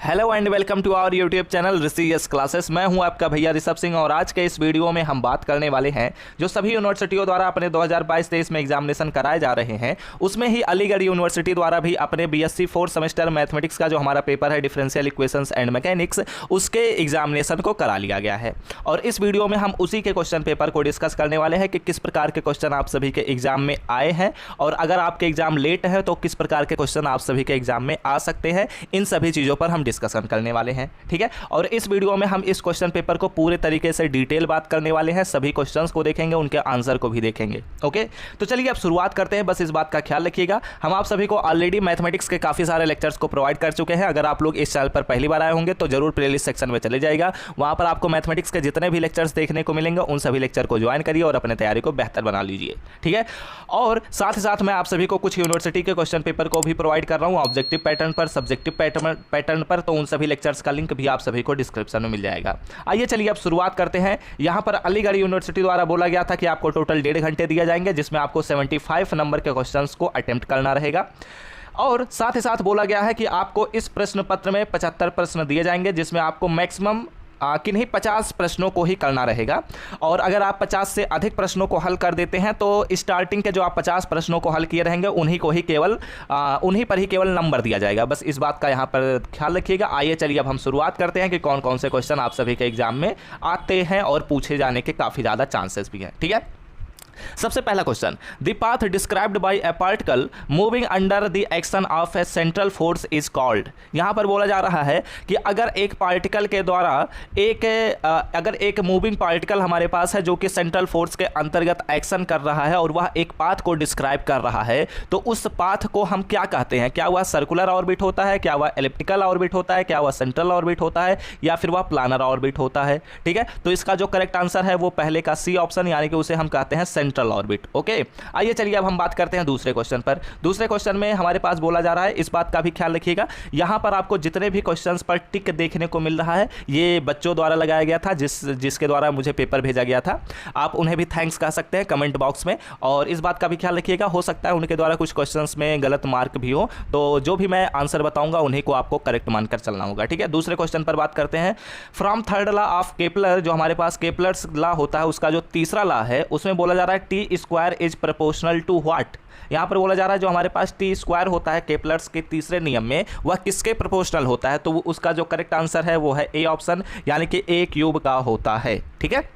Hello and welcome to our YouTube channel Rishiyas classes. मैं हूं आपका भैया ऋषभ सिंह और आज के इस वीडियो में हम बात करने वाले हैं जो सभी यूनिवर्सिटियों द्वारा अपने 2022-23 में एग्जामिनेशन कराए जा रहे हैं, उसमें ही अलीगढ़ यूनिवर्सिटी द्वारा भी अपने बीएससी 4 सेमेस्टर मैथमेटिक्स का जो हमारा पेपर है डिफरेंशियल इक्वेशंस एंड मैकेनिक्स, उसके एग्जामिनेशन को करा लिया गया है। और इस वीडियो में हम उसी के क्वेश्चन पेपर को डिस्कस करने वाले हैं कि किस प्रकार के क्वेश्चन आप सभी के एग्जाम में आए हैं और अगर आपके एग्जाम लेट है तो किस प्रकार के क्वेश्चन आप सभी के एग्जाम में आ सकते हैं। इन सभी चीज़ों पर हम डिस्कशन करने वाले हैं, ठीक है। और इस वीडियो में हम इस क्वेश्चन पेपर को पूरे तरीके से डिटेल बात करने वाले हैं, सभी क्वेश्चंस को देखेंगे, उनके आंसर को भी देखेंगे। ओके, तो चलिए अब शुरुआत करते हैं। बस इस बात का ख्याल रखिएगा, हम आप सभी को ऑलरेडी मैथमेटिक्स के काफ़ी सारे लेक्चर्स को प्रोवाइड कर चुके हैं। अगर आप लोग इस चैनल पर पहली बार आए होंगे तो जरूर प्लेलिस्ट सेक्शन में चले जाएगा, वहाँ पर आपको मैथमेटिक्स के जितने भी लेक्चर्स देखने को मिलेंगे उन सभी लेक्चर को ज्वाइन करिए और अपने तैयारी को बेहतर बना लीजिए, ठीक है। और साथ ही साथ मैं आप सभी को कुछ यूनिवर्सिटी के क्वेश्चन पेपर को भी प्रोवाइड कर रहा हूँ ऑब्जेक्टिव पैटर्न पर, सब्जेक्टिव पैटर्न पर, तो उन सभी लेक्चर्स का लिंक भी आप सभी को डिस्क्रिप्शन में मिल जाएगा। आइए चलिए अब शुरुआत करते हैं। यहां पर अलीगढ़ यूनिवर्सिटी द्वारा बोला गया था कि आपको टोटल 1.5 घंटे दिए जाएंगे, जिसमें आपको 75 नंबर के क्वेश्चंस को अटेम्प्ट करना रहेगा। और साथ ही साथ बोला गया है कि आपको इस प्रश्न पत्र में 75 प्रश्न दिए जाएंगे, जिसमें आपको मैक्सिमम किन्हीं 50 प्रश्नों को ही करना रहेगा। और अगर आप 50 से अधिक प्रश्नों को हल कर देते हैं तो स्टार्टिंग के जो आप 50 प्रश्नों को हल किए रहेंगे उन्हीं पर ही केवल नंबर दिया जाएगा। बस इस बात का यहाँ पर ख्याल रखिएगा। आइए चलिए अब हम शुरुआत करते हैं कि कौन कौन से क्वेश्चन आप सभी के एग्जाम में आते हैं और पूछे जाने के काफ़ी ज़्यादा चांसेस भी हैं, ठीक है। सबसे पहला question, the path described bye A particle moving under the action of A central force is called. यहां पर बोला जा रहा है कि अगर एक पार्टिकल के द्वारा अगर एक मूविंग पार्टिकल हमारे पास है जो कि सेंट्रल फोर्स के अंतर्गत एक्शन कर रहा है और वह एक पाथ को डिस्क्राइब कर रहा है, तो उस पाथ को हम क्या कहते हैं? क्या वह सर्कुलर ऑर्बिट होता है, क्या वह एलिप्टिकल ऑर्बिट होता है, क्या वह सेंट्रल ऑर्बिट होता है, या फिर वह प्लानर ऑर्बिट होता है, ठीक है। तो इसका जो करेक्ट आंसर है वो पहले का सी ऑप्शन, यानी कि उसे हम कहते हैं सेंट्रल ऑर्बिट। ओके, आइए चलिए अब हम बात करते हैं दूसरे क्वेश्चन पर। दूसरे क्वेश्चन में हमारे पास बोला जा रहा है, इस बात का भी ख्याल रखिएगा, यहां पर आपको जितने भी क्वेश्चंस पर टिक देखने को मिल रहा है ये बच्चों द्वारा लगाया गया था, जिसके द्वारा मुझे पेपर भेजा गया था। आप उन्हें भी थैंक्स कह सकते हैं कमेंट बॉक्स में। और इस बात का भी ख्याल रखिएगा, हो सकता है उनके द्वारा कुछ क्वेश्चंस में गलत मार्क भी हो, तो जो भी मैं आंसर बताऊंगा उन्हीं को आपको करेक्ट मानकर चलना होगा, ठीक है। दूसरे क्वेश्चन पर बात करते हैं। From third law of Kepler, जो हमारे पास केपलर्स लॉ होता है उसका जो तीसरा लॉ है, उसमें बोला जा रहा है T square is proportional to what. यहां पर बोला जा रहा है जो हमारे पास टी स्क्वायर होता है केपलर्स के तीसरे नियम में, वह किसके प्रोपोर्शनल होता है? तो उसका जो करेक्ट आंसर है वो है ए ऑप्शन, यानी कि ए क्यूब का होता है, ठीक है।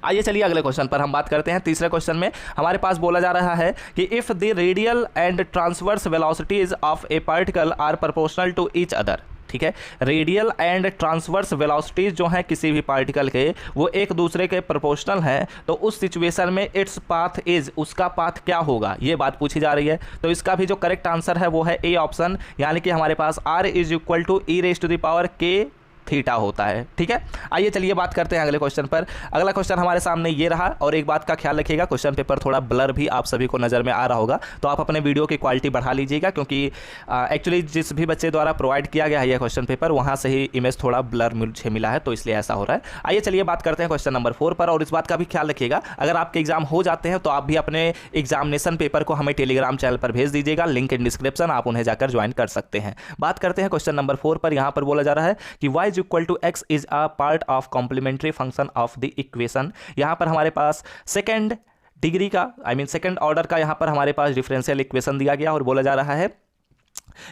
आइए चलिए अगले क्वेश्चन पर हम बात करते हैं। तीसरे क्वेश्चन में हमारे पास बोला जा रहा है कि if the radial and transverse velocities of a particle are proportional to each other, ठीक है। रेडियल एंड ट्रांसवर्स वेलोसिटीज जो हैं किसी भी पार्टिकल के, वो एक दूसरे के प्रोपोर्शनल हैं, तो उस सिचुएशन में इट्स पाथ इज, उसका पाथ क्या होगा, ये बात पूछी जा रही है। तो इसका भी जो करेक्ट आंसर है वो है ए ऑप्शन, यानी कि हमारे पास r is equal to e raise to the power के थीटा होता है, ठीक है। आइए चलिए बात करते हैं अगले क्वेश्चन पर। अगला क्वेश्चन हमारे सामने ये रहा, और एक बात का ख्याल रखिएगा, क्वेश्चन पेपर थोड़ा ब्लर भी आप सभी को नज़र में आ रहा होगा, तो आप अपने वीडियो की क्वालिटी बढ़ा लीजिएगा, क्योंकि एक्चुअली जिस भी बच्चे द्वारा प्रोवाइड किया गया है यह क्वेश्चन पेपर, वहाँ से ही इमेज थोड़ा ब्लर मुझे मिला है, तो इसलिए ऐसा हो रहा है। आइए चलिए बात करते हैं क्वेश्चन नंबर 4 पर। और इस बात का भी ख्याल रखिएगा, अगर आपके एग्जाम हो जाते हैं तो आप भी अपने एग्जामिनेशन पेपर को हमें टेलीग्राम चैनल पर भेज दीजिएगा, लिंक इन डिस्क्रिप्शन, आप उन्हें जाकर ज्वाइन कर सकते हैं। बात करते हैं क्वेश्चन नंबर 4 पर। यहाँ पर बोला जा रहा है कि y is equal to X is a part of complementary function of the equation। यहां पर हमारे पास सेकंड डिग्री का सेकंड ऑर्डर का यहां पर हमारे पास डिफरेंशियल इक्वेशन दिया गया और बोला जा रहा है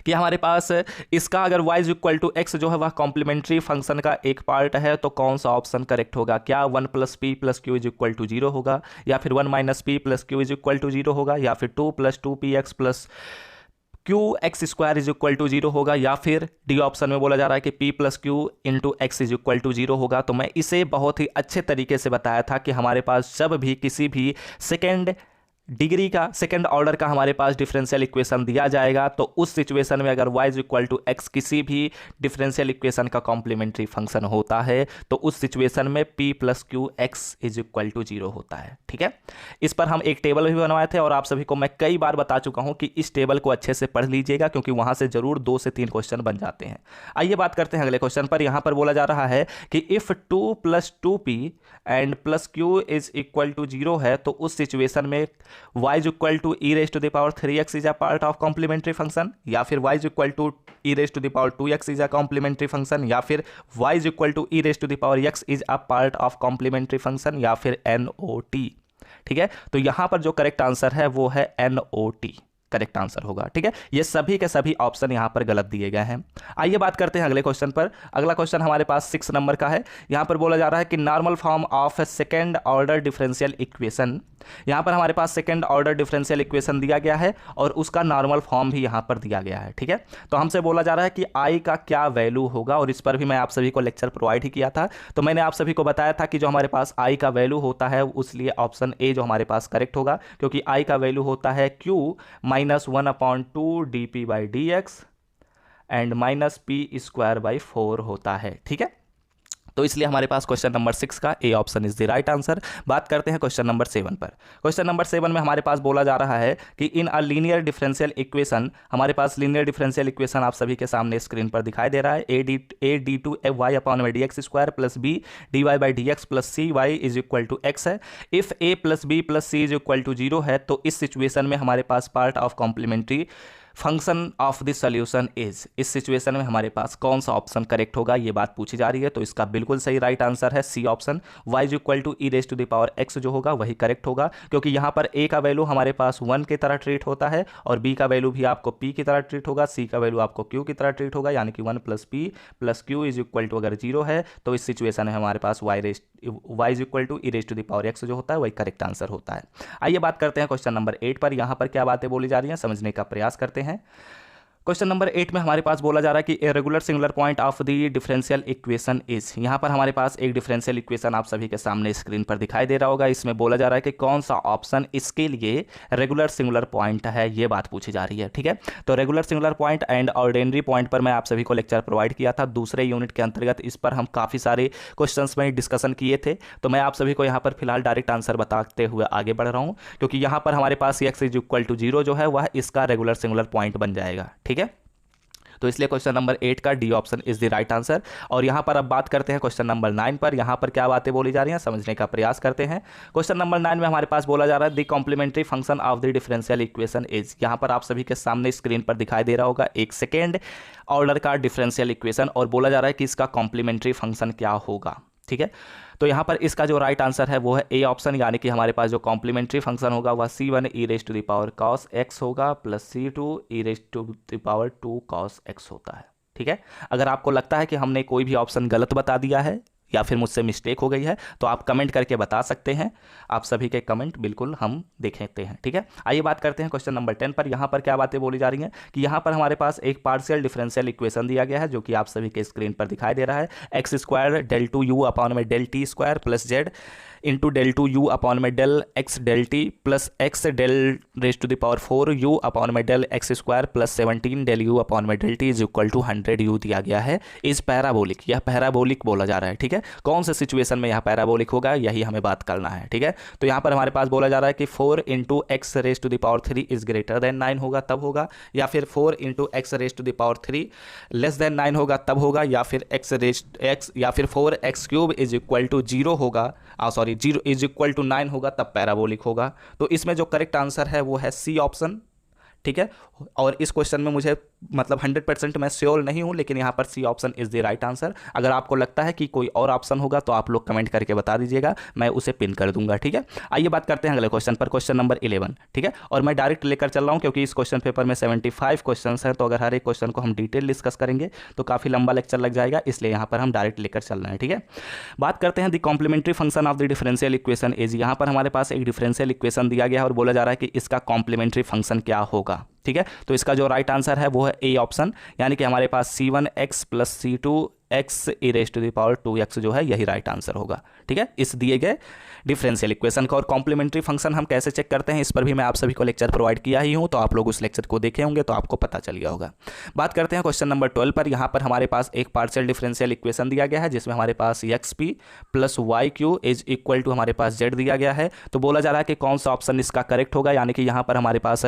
कि हमारे पास इसका अगर y is equal to X जो है वह कॉम्प्लीमेंट्री फंक्शन का एक पार्ट है, तो कौन सा ऑप्शन करेक्ट होगा? क्या 1 + p + q is equal to 0 होगा, या फिर 1 - p + q is equal to 0 होगा, या फिर 2 + 2px + qx² is equal to 0 होगा, या फिर डी ऑप्शन में बोला जा रहा है कि p + q × x is equal to 0 होगा। तो मैं इसे बहुत ही अच्छे तरीके से बताया था कि हमारे पास जब भी किसी भी सेकेंड डिग्री का सेकंड ऑर्डर का हमारे पास डिफरेंशियल इक्वेशन दिया जाएगा, तो उस सिचुएशन में अगर y is equal to X किसी भी डिफरेंशियल इक्वेशन का कॉम्प्लीमेंट्री फंक्शन होता है, तो उस सिचुएशन में p + q x is equal to 0 होता है, ठीक है। इस पर हम एक टेबल भी बनवाए थे और आप सभी को मैं कई बार बता चुका हूं कि इस टेबल को अच्छे से पढ़ लीजिएगा, क्योंकि वहां से जरूर 2 से 3 क्वेश्चन बन जाते हैं। आइए बात करते हैं अगले क्वेश्चन पर। यहां पर बोला जा रहा है कि if 2 + 2p and + q is equal to 0 है, तो उस सिचुएशन में y is equal to E raise to the power 3x is a part of complementary function, या फिर y is equal to E raise to the power 2x is a complementary function, या फिर y is equal to E raise to the power x is a part of complementary function, या फिर NOT। ठीक है, तो यहां पर जो करेक्ट आंसर है वो है NOT करेक्ट आंसर होगा। ठीक है, ये सभी के सभी ऑप्शन यहां पर गलत दिए गए हैं। आइए बात करते हैं अगले क्वेश्चन पर। अगला क्वेश्चन हमारे पास 6 नंबर का है। यहां पर बोला जा रहा है कि normal form of second order differential equation, यहां पर हमारे पास सेकंड ऑर्डर डिफरेंशियल इक्वेशन दिया गया है और उसका नॉर्मल फॉर्म भी यहां पर दिया गया है। ठीक है, तो हमसे बोला जा रहा है कि आई का क्या वैल्यू होगा, और इस पर भी मैं आप सभी को लेक्चर प्रोवाइड ही किया था। तो मैंने आप सभी को बताया था कि जो हमारे पास आई का वैल्यू होता है उसलिए ऑप्शन ए जो हमारे पास करेक्ट होगा, क्योंकि आई का वैल्यू होता है Q minus 1/2 dp/dx and minus P square by 4 होता है। ठीक है, तो इसलिए हमारे पास क्वेश्चन नंबर 6 का ए option is the right answer. बात करते हैं क्वेश्चन नंबर 7 पर। क्वेश्चन नंबर 7 में हमारे पास बोला जा रहा है कि in a linear differential equation, हमारे पास लीनियर डिफरेंशियल इक्वेशन आप सभी के सामने स्क्रीन पर दिखाई दे रहा है। A d two y upon y d x square plus b d Y by D x plus c y is equal to x है। If a plus b plus c is equal to 0 है, तो इस situation में हमारे पास part of complementary function of the solution is, इस situation में हमारे पास कौन सा ऑप्शन करेक्ट होगा, ये बात पूछी जा रही है। तो इसका बिल्कुल सही राइट आंसर है C option, y is equal to E raise to the power x जो होगा वही करेक्ट होगा, क्योंकि यहाँ पर a का वैल्यू हमारे पास 1 की तरह ट्रीट होता है और b का वैल्यू भी आपको p की तरह ट्रीट होगा, c का वैल्यू आपको q की तरह ट्रीट होगा, यानी कि 1 plus p plus q is equal to अगर 0 है तो इस सिचुएशन में हमारे पास y is equal to E raise to the power x जो होता है वही करेक्ट आंसर होता है। आइए बात करते हैं क्वेश्चन नंबर 8 पर। यहाँ पर क्या बातें बोली जा रही हैं समझने का प्रयास करते हैं। क्वेश्चन नंबर 8 में हमारे पास बोला जा रहा है कि a regular singular point of the differential equation is, यहाँ पर हमारे पास एक डिफरेंशियल इक्वेशन आप सभी के सामने स्क्रीन पर दिखाई दे रहा होगा। इसमें बोला जा रहा है कि कौन सा ऑप्शन इसके लिए रेगुलर सिंगुलर पॉइंट है, ये बात पूछी जा रही है। ठीक है, तो regular singular point and ordinary point पर मैं आप सभी को लेक्चर प्रोवाइड किया था दूसरे यूनिट के अंतर्गत। इस पर हम काफ़ी सारे क्वेश्चन में डिस्कशन किए थे, तो मैं आप सभी को यहाँ पर फिलहाल डायरेक्ट आंसर बताते हुए आगे बढ़ रहा हूँ, क्योंकि यहाँ पर हमारे पास एक्स इज इक्वल टू 0 जो है वह इसका रेगुलर सिंगुलर पॉइंट बन जाएगा। ठीक है, तो इसलिए क्वेश्चन नंबर 8 का D option is the right answer. और यहाँ पर अब बात करते हैं क्वेश्चन नंबर 9 पर। यहाँ पर क्या बातें बोली जा रही हैं समझने का प्रयास करते हैं। क्वेश्चन नंबर 9 में हमारे पास बोला जा रहा है the complementary function of the differential equation is, यहाँ पर आप सभी के सामने स्क्रीन पर दिखाई दे रहा होगा एक सेकेंड ऑर्डर का डिफरेंशियल इक्वेशन, और बोला जा रहा है कि इसका कॉम्प्लीमेंट्री फंक्शन क्या होगा। ठीक है, तो यहाँ पर इसका जो राइट आंसर है वो है ए ऑप्शन, यानी कि हमारे पास जो कॉम्प्लीमेंट्री फंक्शन होगा वह c1 E raise to the power cos x होगा plus c2 E raise to the power 2 cos x होता है। ठीक है, अगर आपको लगता है कि हमने कोई भी ऑप्शन गलत बता दिया है या फिर मुझसे मिस्टेक हो गई है तो आप कमेंट करके बता सकते हैं। आप सभी के कमेंट बिल्कुल हम देखते हैं। ठीक है, आइए बात करते हैं क्वेश्चन नंबर 10 पर। यहाँ पर क्या बातें बोली जा रही हैं कि यहाँ पर हमारे पास एक पार्शियल डिफरेंशियल इक्वेशन दिया गया है जो कि आप सभी के स्क्रीन पर दिखाई दे रहा है। X square del two u upon में del t square plus z into del two u upon में del x del t plus x del raise to the power 4 u upon में del x square plus 17 del u upon में del t is equal to 100 u दिया गया है। इस parabolic, यह parabolic बोला जा रहा है। ठीक है, कौन से सिचुएशन में यह पैराबोलिक होगा यही हमें बात करना है। ठीक है, तो यहाँ पर हमारे पास बोला जा रहा है कि 4 into X raise to the power 3 is greater than 9 होगा तब होगा, या फिर 4 into X raise to the power 3 less than 9 होगा तब होगा, या फिर या फिर 4x cube is equal to 0 होगा, 0 इज इक्वल टू 9 होगा तब पैराबोलिक होगा। तो इसमें जो करेक्ट आंसर है वो है सी ऑप्शन। ठीक है, और इस क्वेश्चन में मुझे मतलब 100% मैं श्योर नहीं हूं, लेकिन यहाँ पर C option is the right answer. अगर आपको लगता है कि कोई और ऑप्शन होगा तो आप लोग कमेंट करके बता दीजिएगा, मैं उसे पिन कर दूंगा। ठीक है, आइए बात करते हैं अगले क्वेश्चन पर, क्वेश्चन नंबर 11। ठीक है, और मैं डायरेक्ट लेकर चल रहा हूँ क्योंकि इस क्वेश्चन पेपर में 75 क्वेश्चन हैं, तो अगर हर एक क्वेश्चन को हम डिटेल डिस्कस करेंगे तो काफ़ी लंबा लेक्चर लग जाएगा, इसलिए यहाँ पर हम डायरेक्ट लेकर चल रहे हैं। ठीक है, बात करते हैं the complementary function of the differential equation is. यहाँ पर हमारे पास एक डिफरेंशियल इक्वेशन दिया गया है और बोला जा रहा है कि इसका कॉम्प्लीमेंट्री फंक्शन क्या होगा। ठीक है, तो इसका जो राइट आंसर है वो है ए ऑप्शन, यानी कि हमारे पास c1x plus c2 x E raise to the power 2x जो है यही राइट आंसर होगा। ठीक है, इस दिए गए डिफरेंशियल इक्वेशन का। और कॉम्प्लीमेंट्री फंक्शन हम कैसे चेक करते हैं इस पर भी मैं आप सभी को लेक्चर प्रोवाइड किया ही हूं, तो आप लोग उस लेक्चर को देखे होंगे तो आपको पता चल गया होगा। बात करते हैं क्वेश्चन नंबर 12 पर। यहाँ पर हमारे पास एक पार्शियल डिफरेंशियल इक्वेशन दिया गया है जिसमें हमारे पास x plus Y Q is equal to हमारे पास जेड दिया गया है। तो बोला जा रहा है कि कौन सा ऑप्शन इसका करेक्ट होगा, यानी कि यहाँ पर हमारे पास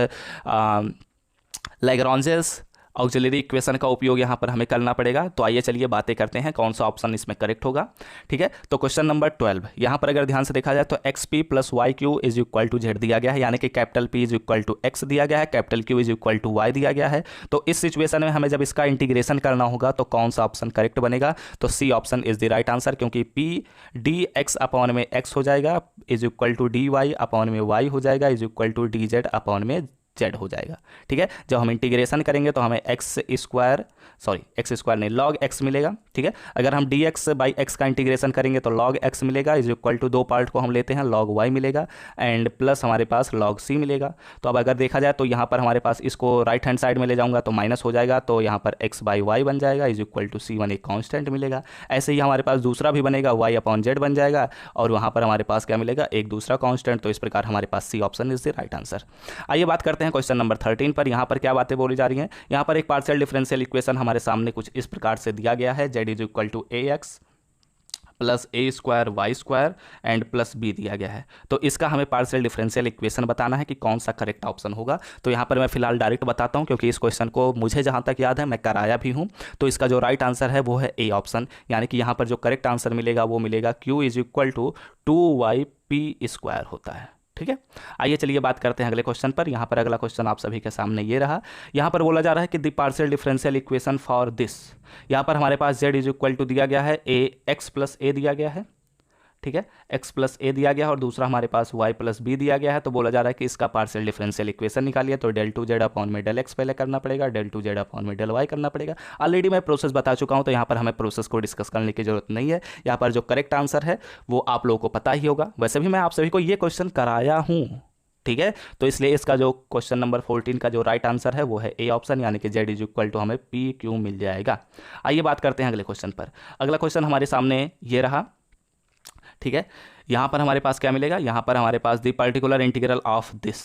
लैग्रांजेस ऑक्सिलरी इक्वेशन का उपयोग यहाँ पर हमें करना पड़ेगा। तो आइए चलिए बातें करते हैं कौन सा ऑप्शन इसमें करेक्ट होगा। ठीक है, तो क्वेश्चन नंबर 12 यहाँ पर अगर ध्यान से देखा जाए तो X P plus Y Q is equal to Z दिया गया है, यानी कि capital P is equal to X दिया गया है, capital Q is equal to Y दिया गया है। तो इस सिचुएशन में हमें जब इसका इंटीग्रेशन करना होगा तो कौन सा ऑप्शन करेक्ट बनेगा, तो C option is the right answer, क्योंकि पी डी एक्स अपॉन में एक्स हो जाएगा is equal to D Y upon में वाई हो जाएगा is equal to D Z upon में जेड हो जाएगा। ठीक है, जब हम इंटीग्रेशन करेंगे तो हमें एक्स स्क्वायर नहीं लॉग एक्स मिलेगा। ठीक है, अगर हम डी एक्स बाई एक्स का इंटीग्रेशन करेंगे तो लॉग एक्स मिलेगा इज इक्वल टू 2 पार्ट को हम लेते हैं लॉग वाई मिलेगा एंड प्लस हमारे पास लॉग सी मिलेगा। तो अब अगर देखा जाए तो यहाँ पर हमारे पास इसको राइट हैंड साइड में ले जाऊंगा तो माइनस हो जाएगा, तो यहाँ पर एक्स बाई वाई बन जाएगा is equal to C one एक कॉन्स्टेंट मिलेगा। ऐसे ही हमारे पास दूसरा भी बनेगा वाई अपॉन जेड बन जाएगा और वहाँ पर हमारे पास क्या मिलेगा, एक दूसरा कॉन्स्टेंट। तो इस प्रकार हमारे पास सी option is the right answer. आइए बात करते हैं क्वेश्चन नंबर 13 पर। यहाँ पर क्या बातें बोली जा रही हैं, यहाँ पर एक पार्शियल डिफरेंशियल इक्वेशन हमारे सामने कुछ इस प्रकार से दिया गया है, Z is equal to A X plus A square Y square and plus B दिया गया है। तो इसका हमें पार्शियल डिफरेंशियल इक्वेशन बताना है कि कौन सा करेक्ट ऑप्शन होगा। तो यहाँ पर मैं फिलहाल डायरेक्ट बताता हूँ, क्योंकि इस क्वेश्चन को मुझे जहाँ तक याद है मैं कराया भी हूँ। तो इसका जो राइट आंसर है वो है ए ऑप्शन, यानी कि यहाँ पर जो करेक्ट आंसर मिलेगा वो मिलेगा Q is equal to 2y p square होता है। ठीक है, आइए चलिए बात करते हैं अगले क्वेश्चन पर। यहाँ पर अगला क्वेश्चन आप सभी के सामने ये रहा। यहाँ पर बोला जा रहा है कि the partial differential equation for this, यहाँ पर हमारे पास z इज इक्वल टू दिया गया है ए एक्स प्लस ए दिया गया है। ठीक है, x प्लस ए दिया गया है और दूसरा हमारे पास y प्लस बी दिया गया है। तो बोला जा रहा है कि इसका पार्शियल डिफरेंशियल इक्वेशन निकालिए। तो डेल टू जेड अपॉन में डेल एक्स पहले करना पड़ेगा, डेल टू जेड अपॉन में डेल वाई करना पड़ेगा। ऑलरेडी मैं प्रोसेस बता चुका हूं, तो यहाँ पर हमें प्रोसेस को डिस्कस करने की जरूरत नहीं है। यहाँ पर जो करेक्ट आंसर है वो आप लोगों को पता ही होगा। वैसे भी मैं आप सभी को ये क्वेश्चन कराया हूँ। ठीक है, तो इसलिए इसका जो क्वेश्चन नंबर 14 का जो राइट आंसर है वो है ए ऑप्शन, यानी कि जेड इज इक्वल टू हमें पी क्यू मिल जाएगा। आइए बात करते हैं अगले क्वेश्चन पर। अगला क्वेश्चन हमारे सामने ये रहा। ठीक है, यहाँ पर हमारे पास क्या मिलेगा, यहाँ पर हमारे पास the particular integral of this.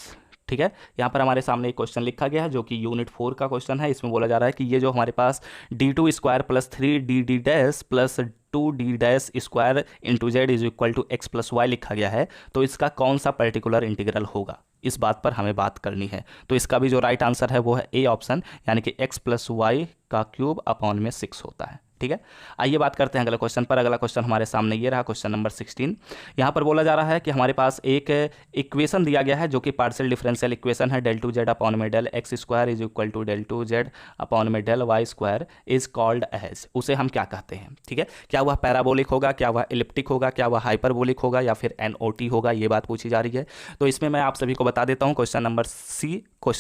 ठीक है, यहाँ पर हमारे सामने एक क्वेश्चन लिखा गया है जो कि यूनिट 4 का क्वेश्चन है। इसमें बोला जा रहा है कि ये जो हमारे पास d2 square plus 3dd dash plus 2d dash square into Z is equal to X plus Y लिखा गया है, तो इसका कौन सा पर्टिकुलर इंटीग्रल होगा, इस बात पर हमें बात करनी है। तो इसका भी जो राइट आंसर है वो है ए ऑप्शन, यानी कि एक्स प्लस वाई का क्यूब अपॉन में 6 होता है। ठीक है, आइए बात करते हैं अगले क्वेश्चन पर। अगला क्वेश्चन हमारे सामने ये रहा, क्वेश्चन नंबर 16। यहाँ पर बोला जा रहा है कि हमारे पास एक इक्वेशन दिया गया है जो कि पार्शियल डिफरेंशियल इक्वेशन है, डेल टू जेड अपॉन में del x square is equal to del two z upon में del Y square is called as, उसे हम क्या कहते हैं। ठीक है, क्या वह पैराबोलिक होगा, क्या वह इलिप्टिक होगा, क्या वह हाइपरबोलिक होगा या फिर एनओटी होगा, ये बात पूछी जा रही है। तो इसमें मैं आप सभी को बता देता हूँ, क्वेश्चन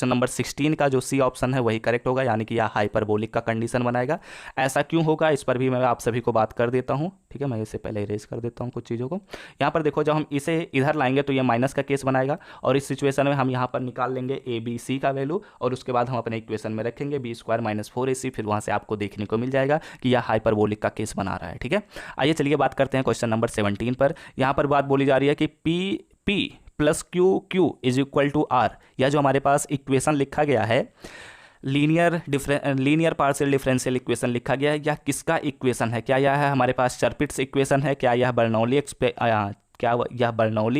नंबर 16 का जो सी ऑप्शन है वही करेक्ट होगा, यानी कि यह हाइपरबोलिक का कंडीशन बनाएगा। ऐसा क्यों होगा इस पर भी मैं आप सभी को बात कर देता हूं। ठीक है, मैं इससे पहले इरेज कर देता हूं कुछ चीज़ों को। यहाँ पर देखो, जब हम इसे इधर लाएंगे तो ये माइनस का केस बनाएगा और इस सिचुएशन में हम यहाँ पर निकाल लेंगे ए बी सी का वैल्यू और उसके बाद हम अपने इक्वेशन में रखेंगे बी स्क्वायर माइनस 4ac, फिर वहाँ से आपको देखने को मिल जाएगा कि यह हाइपरबोलिक का केस बना रहा है। ठीक है, आइए चलिए बात करते हैं क्वेश्चन नंबर 17 पर। यहाँ पर बात बोली जा रही है कि P plus Q is equal to R, या जो हमारे पास इक्वेशन लिखा गया है लीनियर पार्शियल डिफरेंशियल इक्वेशन लिखा गया है, यह किसका इक्वेशन है। क्या यह है हमारे पास चर्पिट्स इक्वेशन है, क्या यह बर्नौली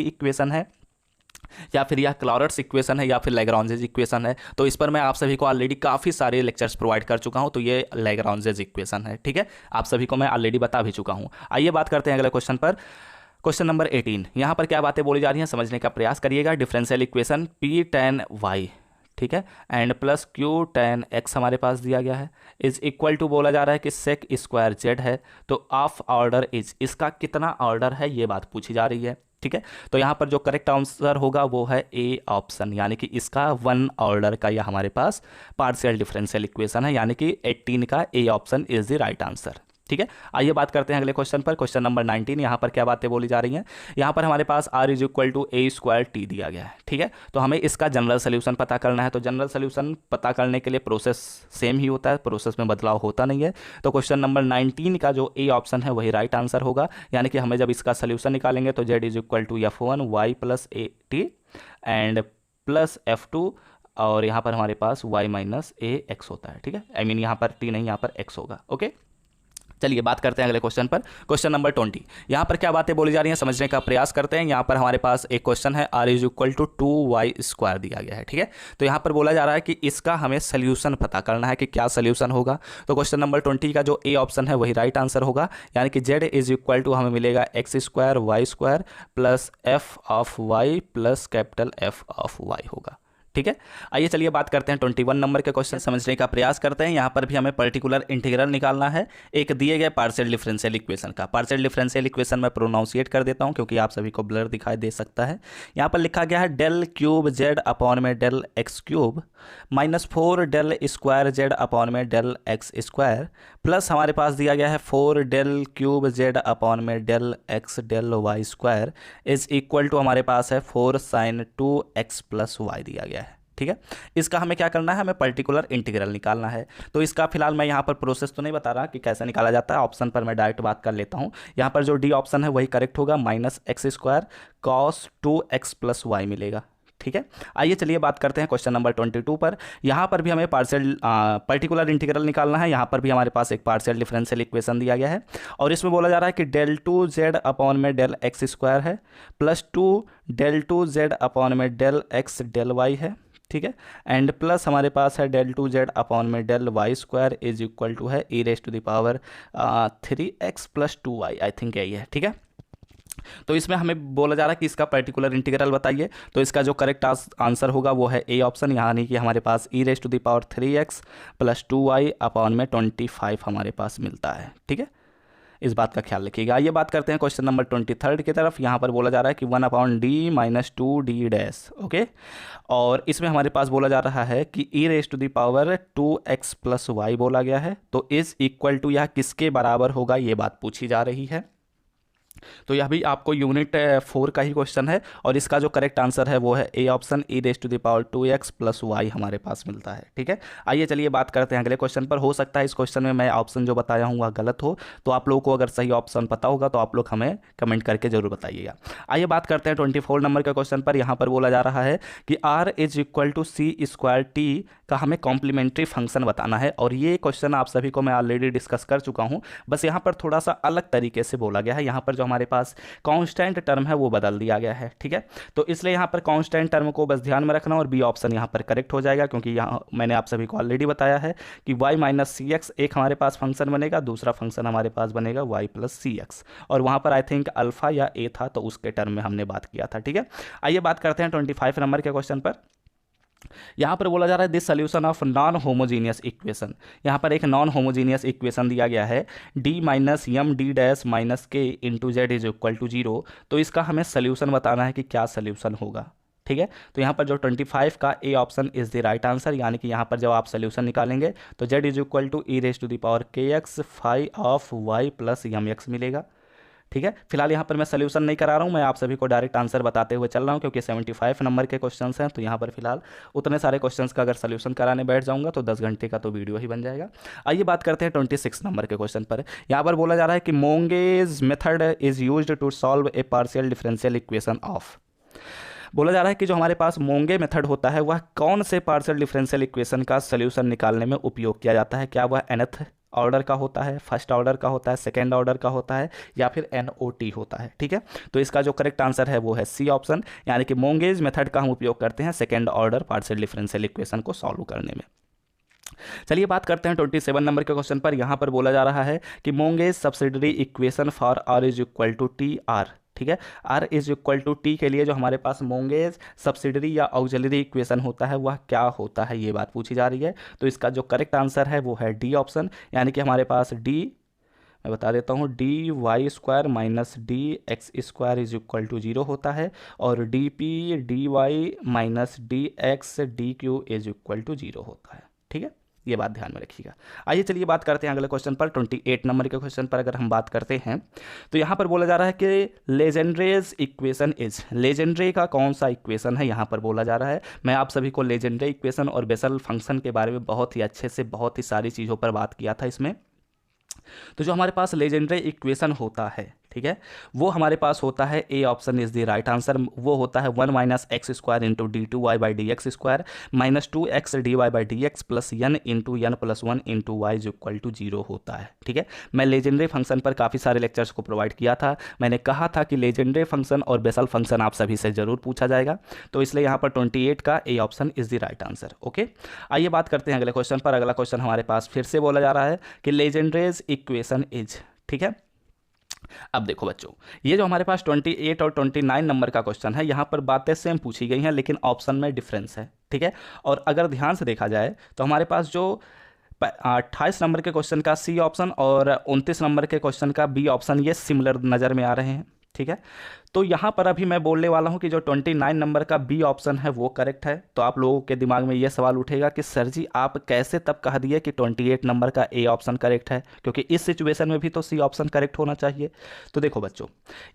इक्वेशन है, या फिर यह क्लॉरेट्स इक्वेशन है, या फिर लैग्रांजेज इक्वेशन है। तो इस पर मैं आप सभी को ऑलरेडी काफ़ी सारे लेक्चर्स प्रोवाइड कर चुका हूं। तो ये लैग्रांजेज इक्वेशन है। ठीक है, आप सभी को मैं ऑलरेडी बता भी चुका हूं। आइए बात करते हैं अगले क्वेश्चन पर। क्वेश्चन नंबर 18, यहाँ पर क्या बातें बोली जा रही हैं समझने का प्रयास करिएगा। Differential equation P tan Y, ठीक है, and plus Q tan X हमारे पास दिया गया है इज इक्वल टू, बोला जा रहा है कि सेक स्क्वायर जेड है। तो ऑफ ऑर्डर इज, इसका कितना ऑर्डर है ये बात पूछी जा रही है। ठीक है, तो यहाँ पर जो करेक्ट आंसर होगा वो है ए ऑप्शन, यानी कि इसका 1 ऑर्डर का यह हमारे पास पार्शियल डिफरेंशियल इक्वेशन है, यानी कि 18 का ए option is the right answer. ठीक है, आइए बात करते हैं अगले क्वेश्चन पर। क्वेश्चन नंबर 19, यहाँ पर क्या बातें बोली जा रही हैं। यहाँ पर हमारे पास r is equal to A square T दिया गया है। ठीक है, तो हमें इसका जनरल सोल्यूशन पता करना है। तो जनरल सोल्यूशन पता करने के लिए प्रोसेस सेम ही होता है, प्रोसेस में बदलाव होता नहीं है। तो क्वेश्चन नंबर 19 का जो ए ऑप्शन है वही राइट आंसर होगा, यानी कि हमें जब इसका सोल्यूशन निकालेंगे तो z is equal to f1 y plus A T and plus f2 और यहाँ पर हमारे पास y माइनस ए एक्स होता है। ठीक है, आई मीन यहाँ पर t नहीं, यहाँ पर x होगा। ओके, चलिए बात करते हैं अगले क्वेश्चन पर। Question number 20। यहाँ पर क्या बातें बोली जा रही हैं समझने का प्रयास करते हैं। यहाँ पर हमारे पास एक क्वेश्चन है r is equal to 2y² दिया गया है, ठीक है। तो यहाँ पर बोला जा रहा है कि इसका हमें सोल्यूशन पता करना है कि क्या सोल्यूशन होगा। तो क्वेश्चन नंबर 20 का जो ए ऑप्शन है वही राइट आंसर होगा, यानी कि z इज इक्वल टू हमें मिलेगा x² y² plus f of y plus capital F of y होगा, ठीक है। आइए चलिए बात करते हैं 21 नंबर के क्वेश्चन समझने का प्रयास करते हैं। यहाँ पर भी हमें पर्टिकुलर इंटीग्रल निकालना है एक दिए गए पार्शियल डिफरेंशियल इक्वेशन का। पार्शियल डिफरेंशियल इक्वेशन मैं प्रोनाउंसिएट कर देता हूँ क्योंकि आप सभी को ब्लर दिखाई दे सकता है। यहाँ पर लिखा गया है डेल क्यूब जेड अपॉन में del X cube minus 4 del square Z upon में डेल एक्स स्क्वायर प्लस हमारे पास दिया गया है 4 डेल क्यूब जेड अपॉन में del x del Y square is equal to हमारे पास है 4 साइन 2x प्लस वाई दिया गया है, ठीक है। इसका हमें क्या करना है, हमें पर्टिकुलर इंटीग्रल निकालना है। तो इसका फिलहाल मैं यहाँ पर प्रोसेस तो नहीं बता रहा कि कैसे निकाला जाता है, ऑप्शन पर मैं डायरेक्ट बात कर लेता हूँ। यहाँ पर जो डी ऑप्शन है वही करेक्ट होगा, -x² cos 2x plus Y मिलेगा, ठीक है। आइए चलिए बात करते हैं क्वेश्चन नंबर 22 पर। यहाँ पर भी हमें पर्टिकुलर इंटीग्रल निकालना है। यहाँ पर भी हमारे पास एक पार्शियल डिफरेंशियल इक्वेशन दिया गया है और इसमें बोला जा रहा है कि डेल 2z अपॉन में डेल एक्स स्क्वायर है प्लस 2 डेल 2z अपॉन में डेल एक्स डेल वाई है, ठीक है। एंड प्लस हमारे पास है डेल 2z अपॉन में del Y square is equal to है e⁻³ 3x plus 2y, I think यही है, ठीक है। तो इसमें हमें बोला जा रहा है कि इसका पर्टिकुलर इंटीग्रल बताइए। तो इसका जो करेक्ट आंसर होगा वो है ए ऑप्शन, यानी कि हमारे पास e⁻³ प्लस 2y अपॉन में 25 हमारे पास मिलता है, ठीक है। इस बात का ख्याल रखिएगा। आइए बात करते हैं क्वेश्चन नंबर 23 की तरफ। यहाँ पर बोला जा रहा है कि 1/d minus 2d dash, okay. और इसमें हमारे पास बोला जा रहा है कि e⁻² प्लस वाई बोला गया है। तो इज इक्वल टू यह किसके बराबर होगा ये बात पूछी जा रही है। तो यह भी आपको यूनिट 4 का ही क्वेश्चन है और इसका जो करेक्ट आंसर है वो है A option e⁻² plus Y हमारे पास मिलता है, ठीक है। आइए चलिए बात करते हैं अगले क्वेश्चन पर। हो सकता है इस क्वेश्चन में मैं ऑप्शन जो बताया हूँ वह गलत हो, तो आप लोगों को अगर सही ऑप्शन पता होगा तो आप लोग हमें कमेंट करके जरूर बताइएगा। आइए बात करते हैं 24 नंबर के क्वेश्चन पर। यहाँ पर बोला जा रहा है कि r is equal to c² का हमें कॉम्प्लीमेंट्री फंक्शन बताना है और ये क्वेश्चन आप सभी को मैं ऑलरेडी डिस्कस कर चुका हूँ, बस यहाँ पर थोड़ा सा अलग तरीके से बोला गया है। यहाँ पर जो हमारे पास कांस्टेंट टर्म है वो बदल दिया गया है, ठीक है। तो इसलिए यहाँ पर कांस्टेंट टर्म को बस ध्यान में रखना और बी ऑप्शन यहाँ पर करेक्ट हो जाएगा, क्योंकि यहाँ मैंने आप सभी को ऑलरेडी बताया है कि y माइनस cx एक हमारे पास फंक्शन बनेगा, दूसरा फंक्शन हमारे पास बनेगा y प्लस cx और वहाँ पर आई थिंक अल्फा या a था तो उसके टर्म में हमने बात किया था, ठीक है। आइए बात करते हैं 25 नंबर के क्वेश्चन पर। यहाँ पर बोला जा रहा है this solution of non homogeneous equation. यहाँ पर एक नॉन होमोजीनियस इक्वेशन दिया गया है d minus m D dash minus k into Z is equal to 0। तो इसका हमें सोल्यूशन बताना है कि क्या सोल्यूशन होगा, ठीक है। तो यहाँ पर जो 25 का ए option is the right answer, यानी कि यहाँ पर जब आप सोल्यूशन निकालेंगे तो z is equal to e⁻kx phi of y plus M X मिलेगा, ठीक है। फिलहाल यहाँ पर मैं सोल्यूशन नहीं करा रहा हूँ, मैं आप सभी को डायरेक्ट आंसर बताते हुए चल रहा हूँ क्योंकि 75 नंबर के क्वेश्चंस हैं। तो यहाँ पर फिलहाल उतने सारे क्वेश्चंस का अगर सोल्यूशन कराने बैठ जाऊँगा तो 10 घंटे का तो वीडियो ही बन जाएगा। आइए बात करते हैं 26 नंबर के क्वेश्चन पर। यहाँ पर बोला जा रहा है कि Monge's method is used to solve a partial differential equation of. बोला जा रहा है कि जो हमारे पास मोंगे मेथड होता है वह कौन से पार्शियल डिफरेंशियल इक्वेशन का सोल्यूशन निकालने में उपयोग किया जाता है। क्या वह nth ऑर्डर का होता है, फर्स्ट ऑर्डर का होता है, सेकेंड ऑर्डर का होता है या फिर NOT होता है, ठीक है। तो इसका जो करेक्ट आंसर है वो है सी ऑप्शन, यानी कि मोंगेज मेथड का हम उपयोग करते हैं second order partial differential equation को सॉल्व करने में। चलिए बात करते हैं 27 नंबर के क्वेश्चन पर। यहाँ पर बोला जा रहा है कि Monge's subsidiary equation for r is equal to T R, ठीक है। r is equal to T के लिए जो हमारे पास मोंगेज सब्सिडरी या ऑक्सिलरी इक्वेशन होता है वह क्या होता है ये बात पूछी जा रही है। तो इसका जो करेक्ट आंसर है वो है डी ऑप्शन, यानी कि हमारे पास डी मैं बता देता हूँ dy² minus dx² is equal to 0 होता है और dp dy minus dx dq is equal to 0 होता है, ठीक है। ये बात ध्यान में रखिएगा। आइए चलिए बात करते हैं अगले क्वेश्चन पर। 28 नंबर के क्वेश्चन पर अगर हम बात करते हैं तो यहाँ पर बोला जा रहा है कि लेजेंड्रेज इक्वेशन इज, लेजेंड्रे का कौन सा इक्वेशन है यहाँ पर बोला जा रहा है। मैं आप सभी को लेजेंड्रे इक्वेशन और बेसल फंक्शन के बारे में बहुत ही अच्छे से बहुत ही सारी चीज़ों पर बात किया था इसमें। तो जो हमारे पास लेजेंड्रे इक्वेशन होता है ठीक है, वो हमारे पास होता है A option is the right answer. वो होता है 1 minus X square into D two Y by D x square minus 2x D Y by D x plus N into N plus 1 into Y is equal to 0 होता है। ठीक है, मैं legendary function पर काफ़ी सारे लेक्चर्स को provide किया था। मैंने कहा था कि लेजेंडरी फंक्शन और बेसल फंक्शन आप सभी से जरूर पूछा जाएगा, तो इसलिए यहाँ पर 28 का ए option is the right answer. Okay, आइए बात करते हैं अगले क्वेश्चन पर। अगला क्वेश्चन हमारे पास फिर से बोला जा रहा है कि लेजेंड्रेज इक्वेशन इज। ठीक है, अब देखो बच्चों, ये जो हमारे पास 28 और 29 नंबर का क्वेश्चन है, यहाँ पर बातें सेम पूछी गई हैं लेकिन ऑप्शन में डिफरेंस है। ठीक है, और अगर ध्यान से देखा जाए तो हमारे पास जो 28 नंबर के क्वेश्चन का सी ऑप्शन और 29 नंबर के क्वेश्चन का बी ऑप्शन ये सिमिलर नज़र में आ रहे हैं। ठीक है, तो यहाँ पर अभी मैं बोलने वाला हूँ कि जो 29 नंबर का बी ऑप्शन है वो करेक्ट है। तो आप लोगों के दिमाग में ये सवाल उठेगा कि सर जी आप कैसे तब कह दिए कि 28 नंबर का ए ऑप्शन करेक्ट है, क्योंकि इस सिचुएशन में भी तो सी ऑप्शन करेक्ट होना चाहिए। तो देखो बच्चों,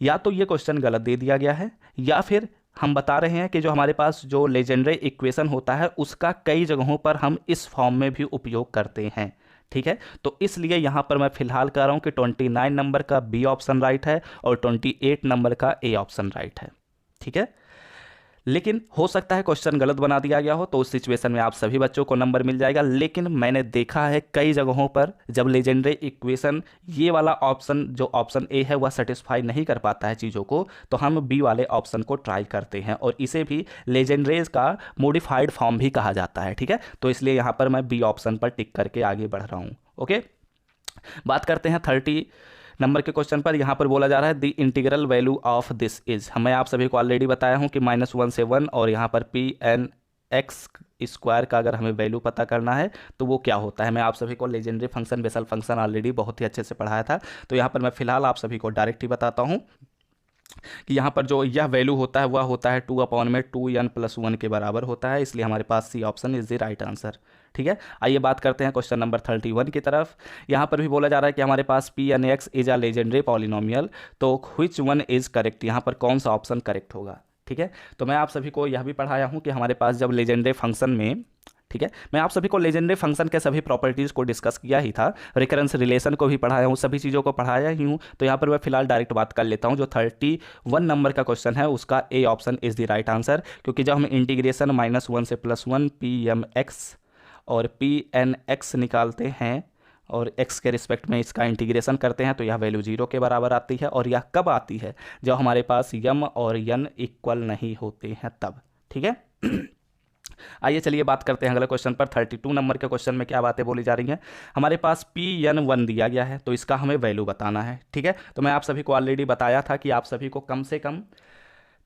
या तो ये क्वेश्चन गलत दे दिया गया है, या फिर हम बता रहे हैं कि जो हमारे पास जो लेजेंडरी इक्वेशन होता है उसका कई जगहों पर हम इस फॉर्म में भी उपयोग करते हैं। ठीक है, तो इसलिए यहां पर मैं फिलहाल कह रहा हूं कि 29 नंबर का बी ऑप्शन राइट है और 28 नंबर का ए ऑप्शन राइट है। ठीक है, लेकिन हो सकता है क्वेश्चन गलत बना दिया गया हो, तो उस सिचुएशन में आप सभी बच्चों को नंबर मिल जाएगा। लेकिन मैंने देखा है कई जगहों पर जब लेजेंडरी इक्वेशन ये वाला ऑप्शन जो ऑप्शन ए है वह सेटिस्फाई नहीं कर पाता है चीज़ों को, तो हम बी वाले ऑप्शन को ट्राई करते हैं और इसे भी लेजेंडरीज का मॉडिफाइड फॉर्म भी कहा जाता है। ठीक है, तो इसलिए यहाँ पर मैं बी ऑप्शन पर टिक करके आगे बढ़ रहा हूँ। ओके, बात करते हैं 30 नंबर के क्वेश्चन पर। यहाँ पर बोला जा रहा है the integral value of this is. मैं आप सभी को ऑलरेडी बताया हूँ कि -1 से 1 और यहाँ पर पी एन एक्स स्क्वायर का अगर हमें वैल्यू पता करना है तो वो क्या होता है। मैं आप सभी को legendary function Bessel function already बहुत ही अच्छे से पढ़ाया था, तो यहाँ पर मैं फिलहाल आप सभी को डायरेक्ट ही बताता हूँ कि यहाँ पर जो यह वैल्यू होता है वह होता है 2/2n + 1 के बराबर होता है, इसलिए हमारे पास सी option is the right answer. ठीक है, आइए बात करते हैं क्वेश्चन नंबर 31 की तरफ। यहाँ पर भी बोला जा रहा है कि हमारे पास P n x is a Legendre polynomial, तो व्हिच वन इज करेक्ट, यहाँ पर कौन सा ऑप्शन करेक्ट होगा। ठीक है, तो मैं आप सभी को यह भी पढ़ाया हूँ कि हमारे पास जब लेजेंडरी फंक्शन में, ठीक है, मैं आप सभी को लेजेंडरी फंक्शन के सभी प्रॉपर्टीज़ को डिस्कस किया ही था, रिकरेंस रिलेशन को भी पढ़ाया हूँ, सभी चीज़ों को पढ़ाया ही हूँ। तो यहाँ पर मैं फिलहाल डायरेक्ट बात कर लेता हूँ। जो 31 नंबर का क्वेश्चन है उसका ए option is the right answer, क्योंकि जब हम इंटीग्रेशन -1 से +1 पी एम एक्स और पी एन एक्स निकालते हैं और x के रिस्पेक्ट में इसका इंटीग्रेशन करते हैं तो यह वैल्यू 0 के बराबर आती है। और यह कब आती है, जब हमारे पास यम और यन इक्वल नहीं होते हैं तब। ठीक है, आइए चलिए बात करते हैं अगले क्वेश्चन पर। 32 नंबर के क्वेश्चन में क्या बातें बोली जा रही हैं। हमारे पास Pn1 दिया गया है, तो इसका हमें वैल्यू बताना है। ठीक है, तो मैं आप सभी को ऑलरेडी बताया था कि आप सभी को कम से कम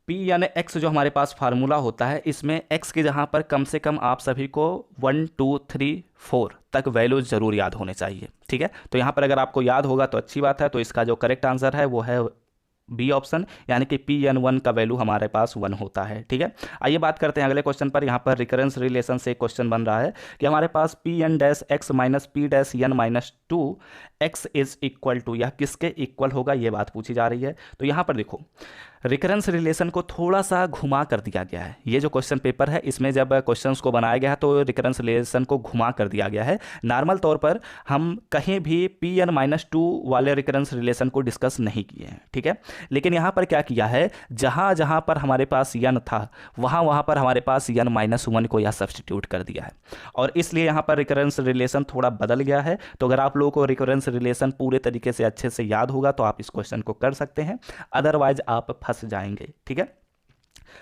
Pn(x) जो हमारे पास फार्मूला होता है, इसमें x के जहाँ पर कम से कम आप सभी को 1 2 3 4 तक वैल्यू जरूर याद होने चाहिए। ठीक है, तो यहाँ पर अगर आपको याद होगा तो अच्छी बात है। तो इसका जो करेक्ट आंसर है वो है बी ऑप्शन, यानी कि Pn1 का वैल्यू हमारे पास 1 होता है। ठीक है, आइए बात करते हैं अगले क्वेश्चन पर। यहाँ पर रिकरेंस रिलेशन से एक क्वेश्चन बन रहा है कि हमारे पास Pn(x - P'(n - 2) x is equal to, यह किसके इक्वल होगा, ये बात पूछी जा रही है। तो यहाँ पर देखो, रिकरेंस रिलेशन को थोड़ा सा घुमा कर दिया गया है। ये जो क्वेश्चन पेपर है इसमें जब क्वेश्चंस को बनाया गया है तो रिकरेंस रिलेशन को घुमा कर दिया गया है। नॉर्मल तौर पर हम कहीं भी Pn - 2 वाले रिकरेंस रिलेशन को डिस्कस नहीं किए हैं। ठीक है, लेकिन यहाँ पर क्या किया है, जहाँ जहाँ पर हमारे पास यन था वहाँ पर हमारे पास यन -1 को यह सब्सटीट्यूट कर दिया है, और इसलिए यहाँ पर रिकरेंस रिलेशन थोड़ा बदल गया है। तो अगर आप लोगों को रिकरेंस रिलेशन पूरे तरीके से अच्छे से याद होगा तो आप इस क्वेश्चन को कर सकते हैं, अदरवाइज आप फंस जाएंगे। ठीक है,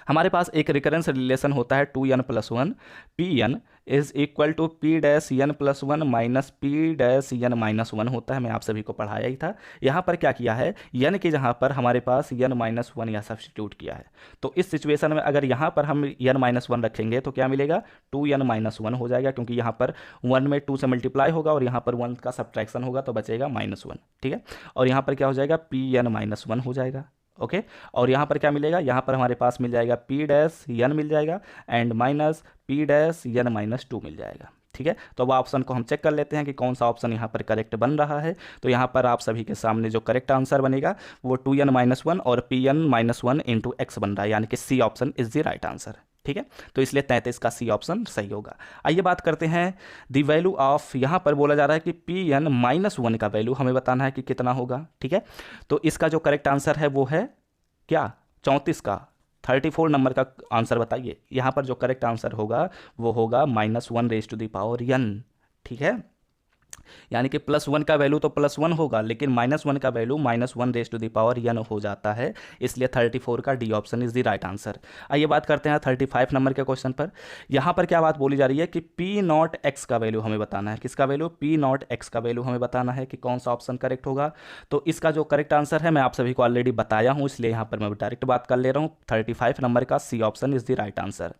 हमारे पास एक रिकरेंस रिलेशन होता है 2n + 1 Pn is equal to P'(n + 1 minus P'(n - 1 होता है। मैं आप सभी को पढ़ाया ही था। यहाँ पर क्या किया है, n के जहाँ पर हमारे पास n - 1 या सब्सटीट्यूट किया है। तो इस सिचुएशन में अगर यहाँ पर हम n - 1 रखेंगे तो क्या मिलेगा, 2n - 1 हो जाएगा, क्योंकि यहाँ पर 1 में 2 से मल्टीप्लाई होगा और यहाँ पर 1 का सब्ट्रैक्शन होगा तो बचेगा -1। ठीक है, और यहाँ पर क्या हो जाएगा, Pn - 1 हो जाएगा। ओके, और यहाँ पर क्या मिलेगा, यहाँ पर हमारे पास मिल जाएगा P'(n) मिल जाएगा एंड माइनस P'(n - 2 मिल जाएगा। ठीक है, तो अब ऑप्शन को हम चेक कर लेते हैं कि कौन सा ऑप्शन यहाँ पर करेक्ट बन रहा है। तो यहाँ पर आप सभी के सामने जो करेक्ट आंसर बनेगा वो 2n - 1 और Pn - 1 × x बन रहा है, यानी कि C option is the right answer. ठीक है, तो इसलिए 33 का सी ऑप्शन सही होगा। आइए बात करते हैं द वैल्यू ऑफ, यहाँ पर बोला जा रहा है कि पी एन माइनस वन का वैल्यू हमें बताना है कि कितना होगा। ठीक है, तो इसका जो करेक्ट आंसर है वो है क्या, 34 का 34 नंबर का आंसर बताइए। यहाँ पर जो करेक्ट आंसर होगा वो होगा -1 ठीक है, यानी कि +1 का वैल्यू तो +1 होगा, लेकिन -1 का वैल्यू -1 हो जाता है, इसलिए 34 का D option is the right answer. आइए बात करते हैं 35 नंबर के क्वेश्चन पर। यहाँ पर क्या बात बोली जा रही है कि P0x का वैल्यू हमें बताना है। किसका वैल्यू, P0x का वैल्यू हमें बताना है कि कौन सा ऑप्शन करेक्ट होगा। तो इसका जो करेक्ट आंसर है मैं आप सभी को ऑलरेडी बताया हूँ, इसलिए यहाँ पर मैं डायरेक्ट बात कर ले रहा हूँ। 35 नंबर का C option is the right answer.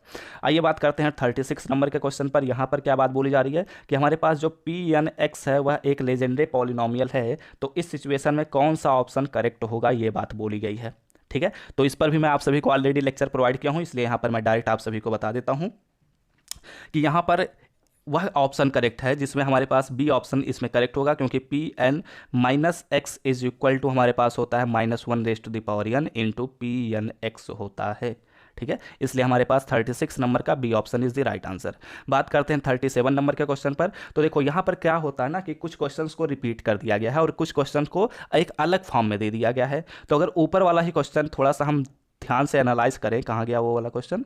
आइए बात करते हैं 36 नंबर के क्वेश्चन पर। यहाँ पर क्या बात बोली जा रही है कि हमारे पास जो Pn(x) है वह एक लेजेंडरी पॉलिनोमियल है, तो इस सिचुएशन में कौन सा ऑप्शन करेक्ट होगा ये बात बोली गई है। ठीक है, तो इस पर भी मैं आप सभी को ऑलरेडी लेक्चर प्रोवाइड किया हूं, इसलिए यहां पर मैं डायरेक्ट आप सभी को बता देता हूं कि यहां पर वह ऑप्शन करेक्ट है जिसमें हमारे पास बी ऑप्शन इसमें करेक्ट होगा, क्योंकि Pn-x इज इक्वल टू हमारे पास होता है -1n इंटू Pn(x) होता है। ठीक है, इसलिए हमारे पास 36 नंबर का B option is the right answer. बात करते हैं 37 नंबर के क्वेश्चन पर। तो देखो यहाँ पर क्या होता है ना कि कुछ क्वेश्चंस को रिपीट कर दिया गया है और कुछ क्वेश्चन को एक अलग फॉर्म में दे दिया गया है। तो अगर ऊपर वाला ही क्वेश्चन थोड़ा सा हम ध्यान से एनालाइज करें, कहाँ गया वो वाला क्वेश्चन,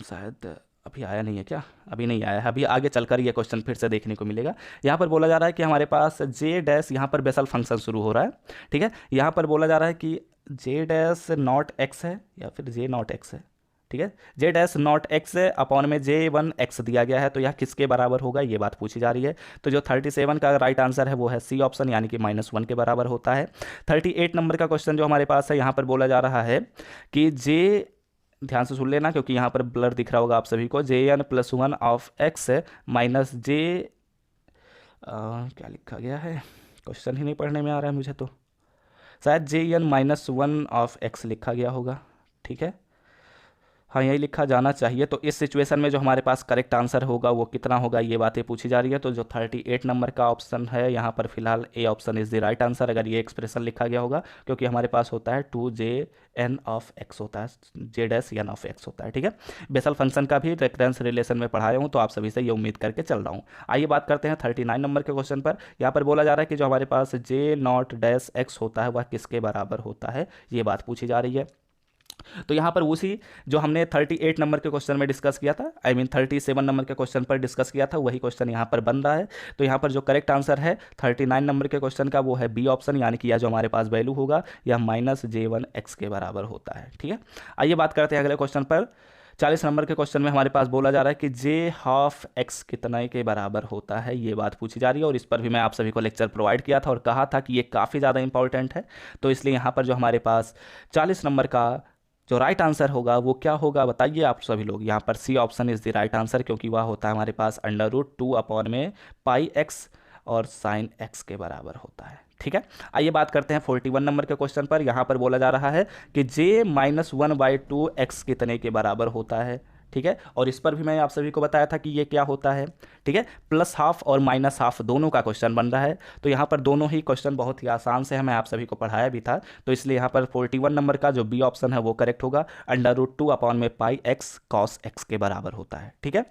शायद अभी आया नहीं है क्या, अभी नहीं आया है, अभी आगे चलकर ये क्वेश्चन फिर से देखने को मिलेगा। यहाँ पर बोला जा रहा है कि हमारे पास जे डैश, यहाँ पर बेसल फंक्शन शुरू हो रहा है। ठीक है, यहाँ पर बोला जा रहा है कि जे डैश नॉट एक्स है या फिर जे नॉट एक्स है। ठीक है, J dash not x upon में J1x दिया गया है, तो यह किसके बराबर होगा ये बात पूछी जा रही है। तो जो 37 का राइट आंसर है वो है सी ऑप्शन, यानी कि -1 के बराबर होता है। 38 नंबर का क्वेश्चन जो हमारे पास है, यहाँ पर बोला जा रहा है कि जे, ध्यान से सुन लेना क्योंकि यहाँ पर ब्लर दिख रहा होगा आप सभी को, Jn+1 ऑफ x माइनस जे, क्या लिखा गया है, क्वेश्चन ही नहीं पढ़ने में आ रहा है मुझे, तो शायद Jn-1 ऑफ x लिखा गया होगा। ठीक है, हाँ यही लिखा जाना चाहिए। तो इस सिचुएशन में जो हमारे पास करेक्ट आंसर होगा वो कितना होगा ये बातें पूछी जा रही है। तो जो 38 नंबर का ऑप्शन है यहाँ पर फिलहाल ए option is the right answer, अगर ये एक्सप्रेशन लिखा गया होगा, क्योंकि हमारे पास होता है 2Jn ऑफ x होता है, J'(n) ऑफ x होता है। ठीक है, बेसल फंक्शन का भी रेफरेंस रिलेशन में पढ़ाया हूँ, तो आप सभी से ये उम्मीद करके चल रहा हूँ। आइए बात करते हैं 39 नंबर के क्वेश्चन पर। यहाँ पर बोला जा रहा है कि जो हमारे पास J0'x होता है वह किसके बराबर होता है, ये बात पूछी जा रही है। तो यहाँ पर उसी जो हमने 38 नंबर के क्वेश्चन में डिस्कस किया था, आई मीन 37 नंबर के क्वेश्चन पर डिस्कस किया था, वही क्वेश्चन यहाँ पर बन रहा है। तो यहाँ पर जो करेक्ट आंसर है 39 नंबर के क्वेश्चन का वो है बी ऑप्शन, यानी कि यह जो हमारे पास वैल्यू होगा यह -J1x के बराबर होता है। ठीक है, आइए बात करते हैं अगले क्वेश्चन पर। 40 नंबर के क्वेश्चन में हमारे पास बोला जा रहा है कि J12x कितने के बराबर होता है, ये बात पूछी जा रही है। और इस पर भी मैं आप सभी को लेक्चर प्रोवाइड किया था और कहा था कि ये काफ़ी ज़्यादा इंपॉर्टेंट है। तो इसलिए यहाँ पर जो हमारे पास 40 नंबर का जो राइट आंसर होगा वो क्या होगा बताइए आप सभी लोग। यहाँ पर C option is the right answer, क्योंकि वह होता है हमारे पास √2 अपॉन में πx और sin x के बराबर होता है। ठीक है, आइए बात करते हैं 41 नंबर के क्वेश्चन पर। यहाँ पर बोला जा रहा है कि J-1/2x कितने के बराबर होता है। ठीक है, और इस पर भी मैं आप सभी को बताया था कि ये क्या होता है। ठीक है, +½ और -½ दोनों का क्वेश्चन बन रहा है। तो यहाँ पर दोनों ही क्वेश्चन बहुत ही आसान से है, मैं आप सभी को पढ़ाया भी था। तो इसलिए यहाँ पर 41 नंबर का जो बी ऑप्शन है वो करेक्ट होगा, √2 अपॉन में πx cos x के बराबर होता है। ठीक है,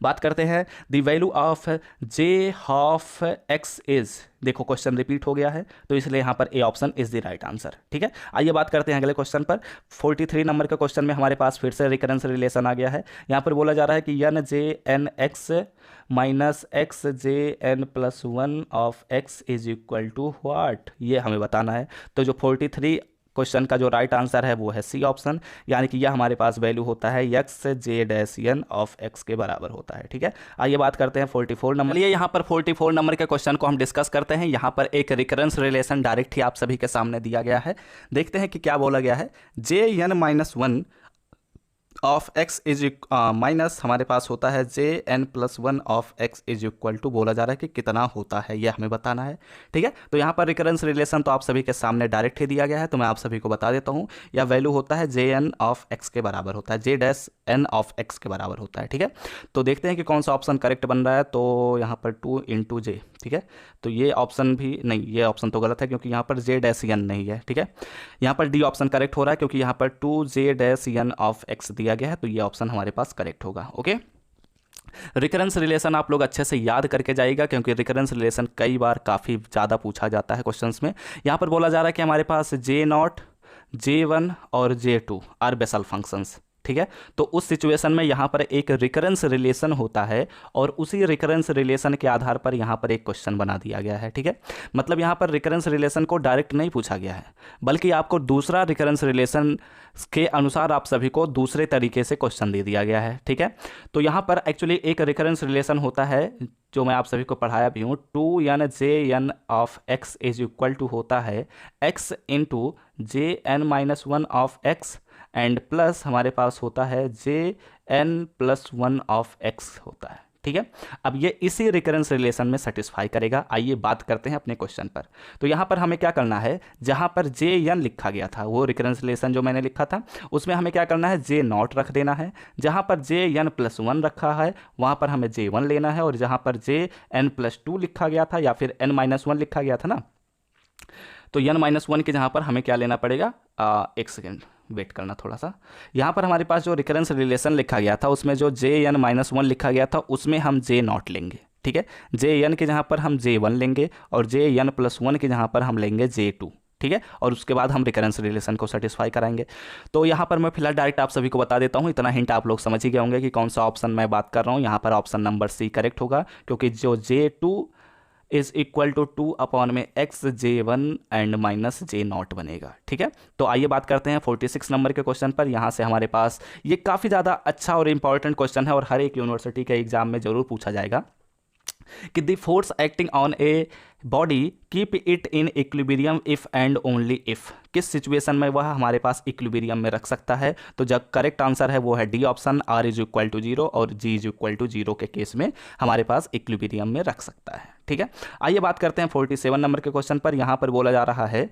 बात करते हैं the value of J12x is, देखो क्वेश्चन रिपीट हो गया है, तो इसलिए यहाँ पर ए option is the right answer. ठीक है, आइए बात करते हैं अगले क्वेश्चन पर। 43 नंबर के क्वेश्चन में हमारे पास फिर से रिकरेंस रिलेशन आ गया है। यहाँ पर बोला जा रहा है कि N(Jn(x) minus XJn+1 of x is equal to what, ये हमें बताना है। तो जो 43 क्वेश्चन का जो राइट आंसर है वो है सी ऑप्शन, यानी कि यह हमारे पास वैल्यू होता है XJ'(n) ऑफ x के बराबर होता है। ठीक है, आइए बात करते हैं 44 नंबर। चलिए यहाँ पर 44 नंबर के क्वेश्चन को हम डिस्कस करते हैं। यहाँ पर एक रिकरेंस रिलेशन डायरेक्ट ही आप सभी के सामने दिया गया है। देखते हैं कि क्या बोला गया है। Jn-1 of x is minus हमारे पास होता है Jn+1 of x is equal to, बोला जा रहा है कि कितना होता है ये हमें बताना है। ठीक है, तो यहाँ पर रिकरेंस रिलेशन तो आप सभी के सामने डायरेक्ट ही दिया गया है, तो मैं आप सभी को बता देता हूँ। यह वैल्यू होता है Jn ऑफ x के बराबर होता है, J'(n) ऑफ x के बराबर होता है। ठीक है, तो देखते हैं कि कौन सा ऑप्शन करेक्ट बन रहा है। तो यहाँ पर 2 × J, ठीक है। तो ये ऑप्शन भी नहीं, ये ऑप्शन तो गलत है क्योंकि यहाँ पर जे डैश एन नहीं है, ठीक है। यहाँ पर डी ऑप्शन करेक्ट हो रहा है क्योंकि यहाँ पर 2j dash N of x दिया गया है, तो ये ऑप्शन हमारे पास करेक्ट होगा। ओके, रिकरेंस रिलेशन आप लोग अच्छे से याद करके जाइएगा क्योंकि रिकरेंस रिलेशन कई बार काफ़ी ज़्यादा पूछा जाता है क्वेश्चंस में। यहाँ पर बोला जा रहा है कि हमारे पास J0, J1 और J2 आर बेसल फंक्शंस, ठीक है। तो उस सिचुएशन में यहाँ पर एक रिकरेंस रिलेशन होता है और उसी रिकरेंस रिलेशन के आधार पर यहाँ पर एक क्वेश्चन बना दिया गया है, ठीक है। मतलब यहाँ पर रिकरेंस रिलेशन को डायरेक्ट नहीं पूछा गया है, बल्कि आपको दूसरा रिकरेंस रिलेशन के अनुसार आप सभी को दूसरे तरीके से क्वेश्चन दे दिया गया है, ठीक है। तो यहाँ पर एक्चुअली एक रिकरेंस रिलेशन होता है जो मैं आप सभी को पढ़ाया भी हूँ, 2n of x is equal to होता है x into Jn-1 of x and plus हमारे पास होता है Jn+1 ऑफ x होता है, ठीक है। अब ये इसी रिकरेंस रिलेशन में सेटिस्फाई करेगा। आइए बात करते हैं अपने क्वेश्चन पर। तो यहाँ पर हमें क्या करना है, जहाँ पर Jn लिखा गया था वो रिकरेंस रिलेशन जो मैंने लिखा था उसमें हमें क्या करना है, J0 रख देना है। जहाँ पर Jn+1 रखा है वहाँ पर हमें J1 लेना है, और जहाँ पर Jn+2 लिखा गया था या फिर n-1 लिखा गया था ना, तो n-1 के जहाँ पर हमें क्या लेना पड़ेगा, एक सेकेंड वेट करना थोड़ा सा। यहाँ पर हमारे पास जो रिकरेंस रिलेशन लिखा गया था उसमें जो Jn-1 लिखा गया था उसमें हम J0 लेंगे, ठीक है। Jn के जहाँ पर हम J1 लेंगे और Jn+1 के जहाँ पर हम लेंगे J2, ठीक है। और उसके बाद हम रिकरेंस रिलेशन को सेटिस्फाई कराएंगे। तो यहाँ पर मैं फिलहाल डायरेक्ट आप सभी को बता देता हूँ, इतना हिंट आप लोग समझ ही गए होंगे कि कौन सा ऑप्शन मैं बात कर रहा हूँ। यहाँ पर ऑप्शन नंबर सी करेक्ट होगा क्योंकि जो J2 is equal to 2 upon में x J1 and minus J0 बनेगा, ठीक है। तो आइए बात करते हैं 46 नंबर के क्वेश्चन पर। यहाँ से हमारे पास ये काफ़ी ज़्यादा अच्छा और इंपॉर्टेंट क्वेश्चन है और हर एक यूनिवर्सिटी के एग्जाम में जरूर पूछा जाएगा कि the force acting on a body keep it in equilibrium if and only if, किस सिचुएशन में वह हमारे पास इक्विलिब्रियम में रख सकता है। तो जब करेक्ट आंसर है वो है D option, r is equal to 0 और g इज इक्वल टू 0 के केस में हमारे पास इक्विलिब्रियम में रख सकता है, ठीक है। आइए बात करते हैं 47 नंबर के क्वेश्चन पर। यहाँ पर बोला जा रहा है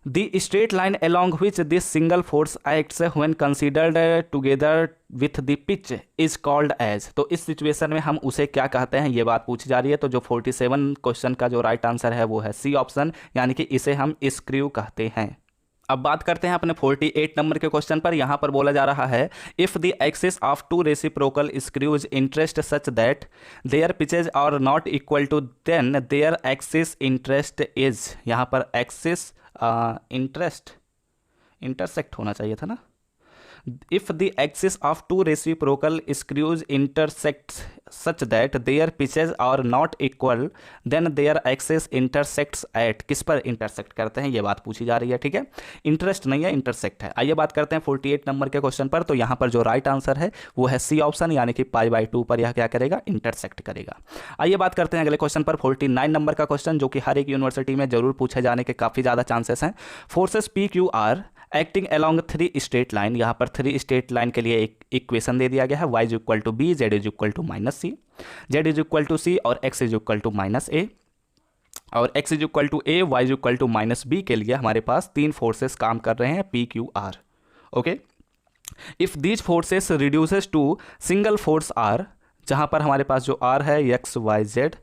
The straight line along which this single force acts when considered together with the pitch is called as, तो इस सिचुएशन में हम उसे क्या कहते हैं ये बात पूछी जा रही है। तो जो 47 क्वेश्चन का जो राइट आंसर है वो है सी ऑप्शन, यानी कि इसे हम स्क्रू कहते हैं। अब बात करते हैं अपने 48 नंबर के क्वेश्चन पर। यहाँ पर बोला जा रहा है if the axis of two reciprocal screws intersect such that their pitches are not equal to then their axis intersect is, यहाँ पर एक्सिस इंटरसेक्ट होना चाहिए था ना। If the axis of two reciprocal screws intersect such that their pitches are not equal then their axis intersects at, किस पर intersect करते हैं ये बात पूछी जा रही है, ठीक है। इंटरेस्ट नहीं है, इंटरसेक्ट है। आइए बात करते हैं 48 नंबर के क्वेश्चन पर। तो यहाँ पर जो राइट आंसर है वो है सी ऑप्शन, यानी कि π/2 पर यह क्या करेगा, इंटरसेक्ट करेगा। आइए बात करते हैं अगले क्वेश्चन पर 49 नंबर का क्वेश्चन, जो कि हर एक यूनिवर्सिटी में जरूर पूछे जाने के काफ़ी ज़्यादा चांसेस हैं। Forces PQR acting along 3 straight line, यहाँ पर 3 स्ट्रेट लाइन के लिए एक इक्वेशन दे दिया गया है, y is equal to B, z is equal to -c, z is equal to c और x is equal to -a, और x is equal to a, y is equal to -b के लिए हमारे पास 3 forces काम कर रहे हैं PQR। Okay, if these forces reduces to single force R, जहाँ पर हमारे पास जो R है x y z,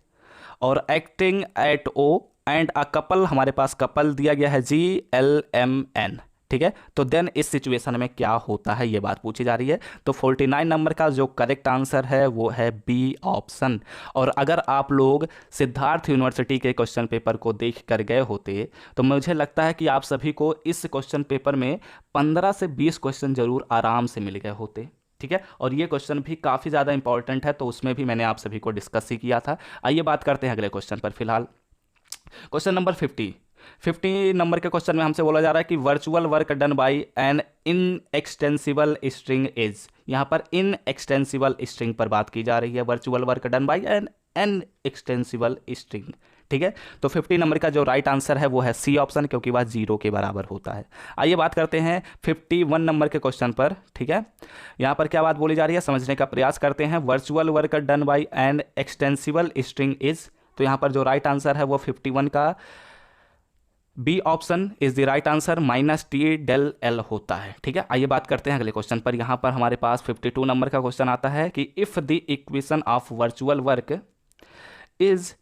और acting at O and a couple, हमारे पास कपल दिया गया है GLMN, ठीक है। तो देन इस सिचुएशन में क्या होता है ये बात पूछी जा रही है। तो 49 नंबर का जो करेक्ट आंसर है वो है बी ऑप्शन। और अगर आप लोग सिद्धार्थ यूनिवर्सिटी के क्वेश्चन पेपर को देख कर गए होते तो मुझे लगता है कि आप सभी को इस क्वेश्चन पेपर में 15 से 20 क्वेश्चन जरूर आराम से मिल गए होते, ठीक है। और ये क्वेश्चन भी काफ़ी ज़्यादा इंपॉर्टेंट है, तो उसमें भी मैंने आप सभी को डिस्कस ही किया था। आइए बात करते हैं अगले क्वेश्चन पर। फिलहाल क्वेश्चन नंबर 50 नंबर के क्वेश्चन में हमसे बोला जा रहा है कि virtual work done by an inextensible string is, यहाँ पर इनएक्सटेंसिबल स्ट्रिंग पर बात की जा रही है, virtual work done by an extensible string, ठीक है। तो 50 नंबर का जो राइट आंसर है वो है सी ऑप्शन, क्योंकि वह 0 के बराबर होता है। आइए बात करते हैं 51 नंबर के क्वेश्चन पर, ठीक है। यहाँ पर क्या बात बोली जा रही है समझने का प्रयास करते हैं। Virtual work done by an extensible string is, तो यहाँ पर जो राइट आंसर है वो 51 का B option is the right answer, -T∇L होता है, ठीक है। आइए बात करते हैं अगले क्वेश्चन पर। यहाँ पर हमारे पास 52 नंबर का क्वेश्चन आता है कि if the equation of virtual work is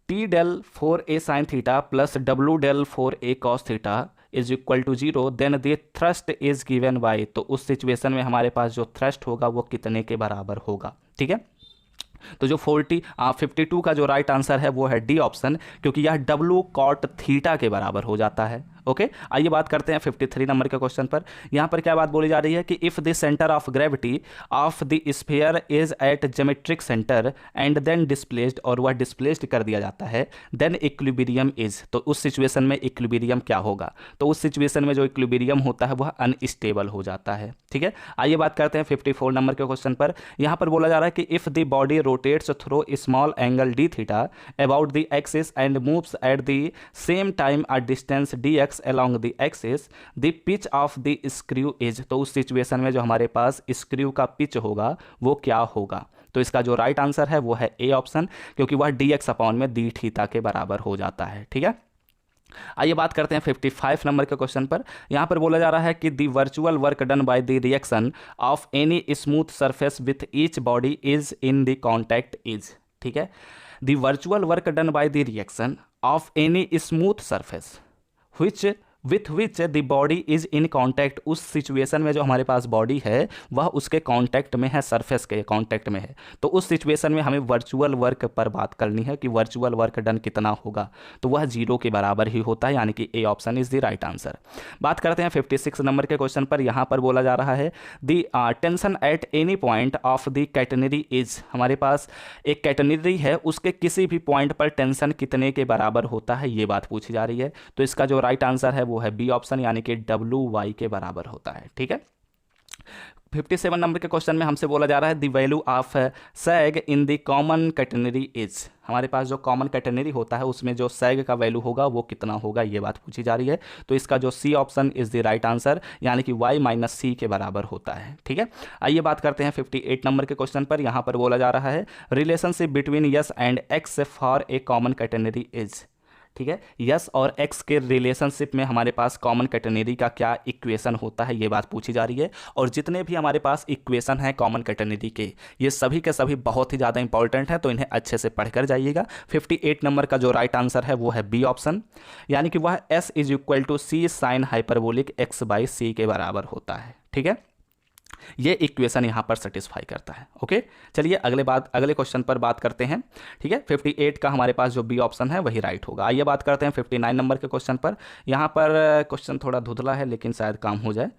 T del four a sine theta plus W del four a cos theta is equal to 0, then the thrust is given by, तो उस situation में हमारे पास जो thrust होगा वो कितने के बराबर होगा। ठीक है, तो जो 52 का जो राइट आंसर है वो है डी ऑप्शन, क्योंकि यह डब्ल्यू कॉट थीटा के बराबर हो जाता है। ओके, आइए बात करते हैं 53 नंबर के क्वेश्चन पर। यहाँ पर क्या बात बोली जा रही है कि if the centre of gravity of the sphere is at geometric centre and then displaced, और वह डिस्प्लेस्ड कर दिया जाता है, देन इक्विलिब्रियम इज, तो उस सिचुएशन में इक्विलिब्रियम क्या होगा, तो उस सिचुएशन में जो इक्विलिब्रियम होता है वह अनस्टेबल हो जाता है। ठीक है, आइए बात करते हैं 54 नंबर के क्वेश्चन पर। यहाँ पर बोला जा रहा है कि if the body rotates through small angle D theta about the axis and moves at the same time a distance D x along the axis, the pitch of the screw is, तो उस situation में जो हमारे पास screw का pitch होगा वो क्या होगा, तो इसका जो राइट आंसर है वो है ए ऑप्शन, क्योंकि वह डी एक्स अपॉन में डी थीटा के बराबर हो जाता है। ठीक है, आइए बात करते हैं 55 नंबर के क्वेश्चन पर। यहाँ पर बोला जा रहा है कि the virtual work done by the reaction of any smooth surface with each body is in the contact is. ठीक है, the virtual work done by the reaction of any smooth surface with which the body is in contact, उस situation में जो हमारे पास body है वह उसके contact में है, सरफेस के कॉन्टैक्ट में है, तो उस सिचुएशन में हमें वर्चुअल वर्क पर बात करनी है कि वर्चुअल वर्क डन कितना होगा, तो वह 0 के बराबर ही होता है, यानी कि ए option is the right answer. बात करते हैं 56 नंबर के क्वेश्चन पर। यहाँ पर बोला जा रहा है the tension at any point of the catenary is, हमारे पास एक कैटेनरी है उसके किसी भी पॉइंट पर टेंशन कितने के बराबर होता है, ये बात पूछी जा रही है, तो इसका जो राइट आंसर है वो है बी ऑप्शन, यानी कि WY के बराबर होता है। ठीक है, 57 नंबर के क्वेश्चन में हमसे बोला जा रहा है the value of sag in the common catenary is, हमारे पास जो कॉमन कैटेनरी होता है उसमें जो सैग का वैल्यू होगा वो कितना होगा, ये बात पूछी जा रही है, तो इसका जो C option is the right answer, यानी कि Y माइनस सी के बराबर होता है। ठीक है, आइए बात करते हैं 58 नंबर के क्वेश्चन पर। यहाँ पर बोला जा रहा है relationship between s and x for a common catenary is. ठीक है, यस और एक्स के रिलेशनशिप में हमारे पास कॉमन कैटेनरी का क्या इक्वेशन होता है, ये बात पूछी जा रही है, और जितने भी हमारे पास इक्वेशन हैं कॉमन कैटेनरी के, ये सभी के सभी बहुत ही ज़्यादा इंपॉर्टेंट हैं, तो इन्हें अच्छे से पढ़कर जाइएगा। 58 नंबर का जो राइट आंसर है वो है बी ऑप्शन, यानी कि वह S is equal to c sine hyperbolic x by c के बराबर होता है। ठीक है, ये इक्वेशन यहाँ पर सेटिस्फाई करता है। ओके, चलिए अगले क्वेश्चन पर बात करते हैं। ठीक है, 58 का हमारे पास जो बी ऑप्शन है वही राइट होगा। आइए बात करते हैं 59 नंबर के क्वेश्चन पर। यहाँ पर क्वेश्चन थोड़ा धुंधला है लेकिन शायद काम हो जाए,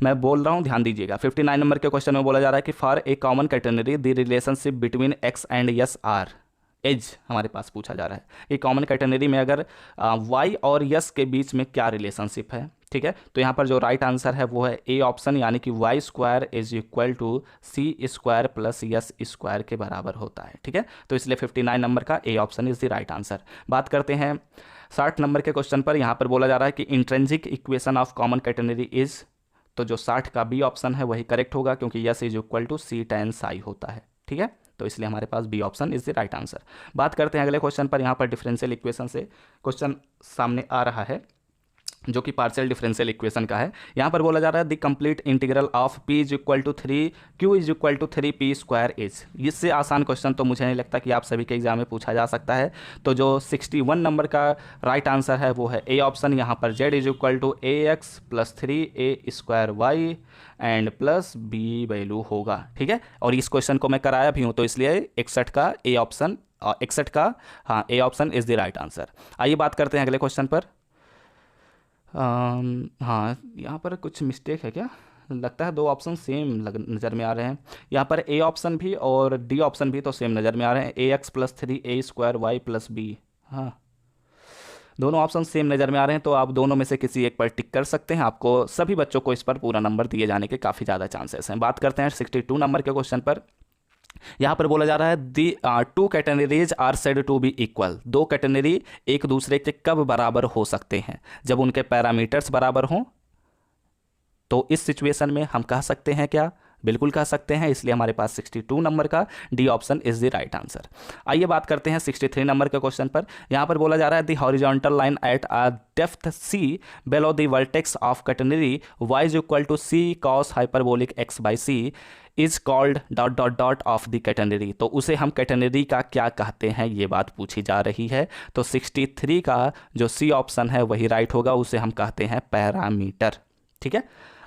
मैं बोल रहा हूँ, ध्यान दीजिएगा। 59 नंबर के क्वेश्चन में बोला जा रहा है कि for a common catenary the relationship between x and s are as, हमारे पास पूछा जा रहा है कि कॉमन कैटेनरी में अगर वाई और यस के बीच में क्या रिलेशनशिप है। ठीक है, तो यहाँ पर जो राइट आंसर है वो है ए ऑप्शन, यानी कि y square is equal to c square plus s square के बराबर होता है। ठीक है, तो इसलिए 59 नंबर का ए option is the right answer. बात करते हैं 60 नंबर के क्वेश्चन पर। यहाँ पर बोला जा रहा है कि intrinsic equation of common catenary is, तो जो 60 का बी ऑप्शन है वही करेक्ट होगा, क्योंकि s is equal to c tan psi होता है। ठीक है, तो इसलिए हमारे पास B option is the right answer. बात करते हैं अगले क्वेश्चन पर। यहाँ पर डिफरेंशियल इक्वेशन से क्वेश्चन सामने आ रहा है जो कि पार्शियल डिफरेंशियल इक्वेशन का है। यहाँ पर बोला जा रहा है the complete integral of p is equal to 3 q is equal to 3p square is. इससे आसान क्वेश्चन तो मुझे नहीं लगता कि आप सभी के एग्जाम में पूछा जा सकता है, तो जो 61 नंबर का राइट आंसर है वो है ए ऑप्शन। यहाँ पर z is equal to ax plus 3a square y and plus b value होगा। ठीक है, और इस क्वेश्चन को मैं कराया भी हूँ, तो इसलिए 61 का ए ऑप्शन, 61 का हाँ ए option is the right answer. आइए बात करते हैं अगले क्वेश्चन पर। हाँ, यहाँ पर कुछ मिस्टेक है क्या, लगता है दो ऑप्शन सेम नज़र में आ रहे हैं। यहाँ पर ए ऑप्शन भी और डी ऑप्शन भी तो सेम नज़र में आ रहे हैं, ax plus 3a square y plus b. हाँ, दोनों ऑप्शन सेम नज़र में आ रहे हैं, तो आप दोनों में से किसी एक पर टिक कर सकते हैं। आपको सभी बच्चों को इस पर पूरा नंबर दिए जाने के काफ़ी ज़्यादा चांसेस हैं। बात करते हैं 62 नंबर के क्वेश्चन पर। यहाँ पर बोला जा रहा है the 2 catenaries are said to be equal. 2 catenary एक दूसरे के कब बराबर हो सकते हैं, जब उनके पैरामीटर्स बराबर हों। तो इस सिचुएशन में हम कह सकते हैं क्या, बिल्कुल कह सकते हैं, इसलिए हमारे पास 62 नंबर का D option is the right answer. आइए बात करते हैं 63 नंबर के क्वेश्चन पर। यहाँ पर बोला जा रहा है the horizontal line at a depth c below the vertex of catenary y is equal to c cos hyperbolic x by c is called dot dot dot of the catenary. तो उसे हम कैटेनरी का क्या कहते हैं, ये बात पूछी जा रही है। तो 63 का जो सी ऑप्शन है वही राइट होगा, उसे हम कहते हैं पैरामीटर। ठीक है,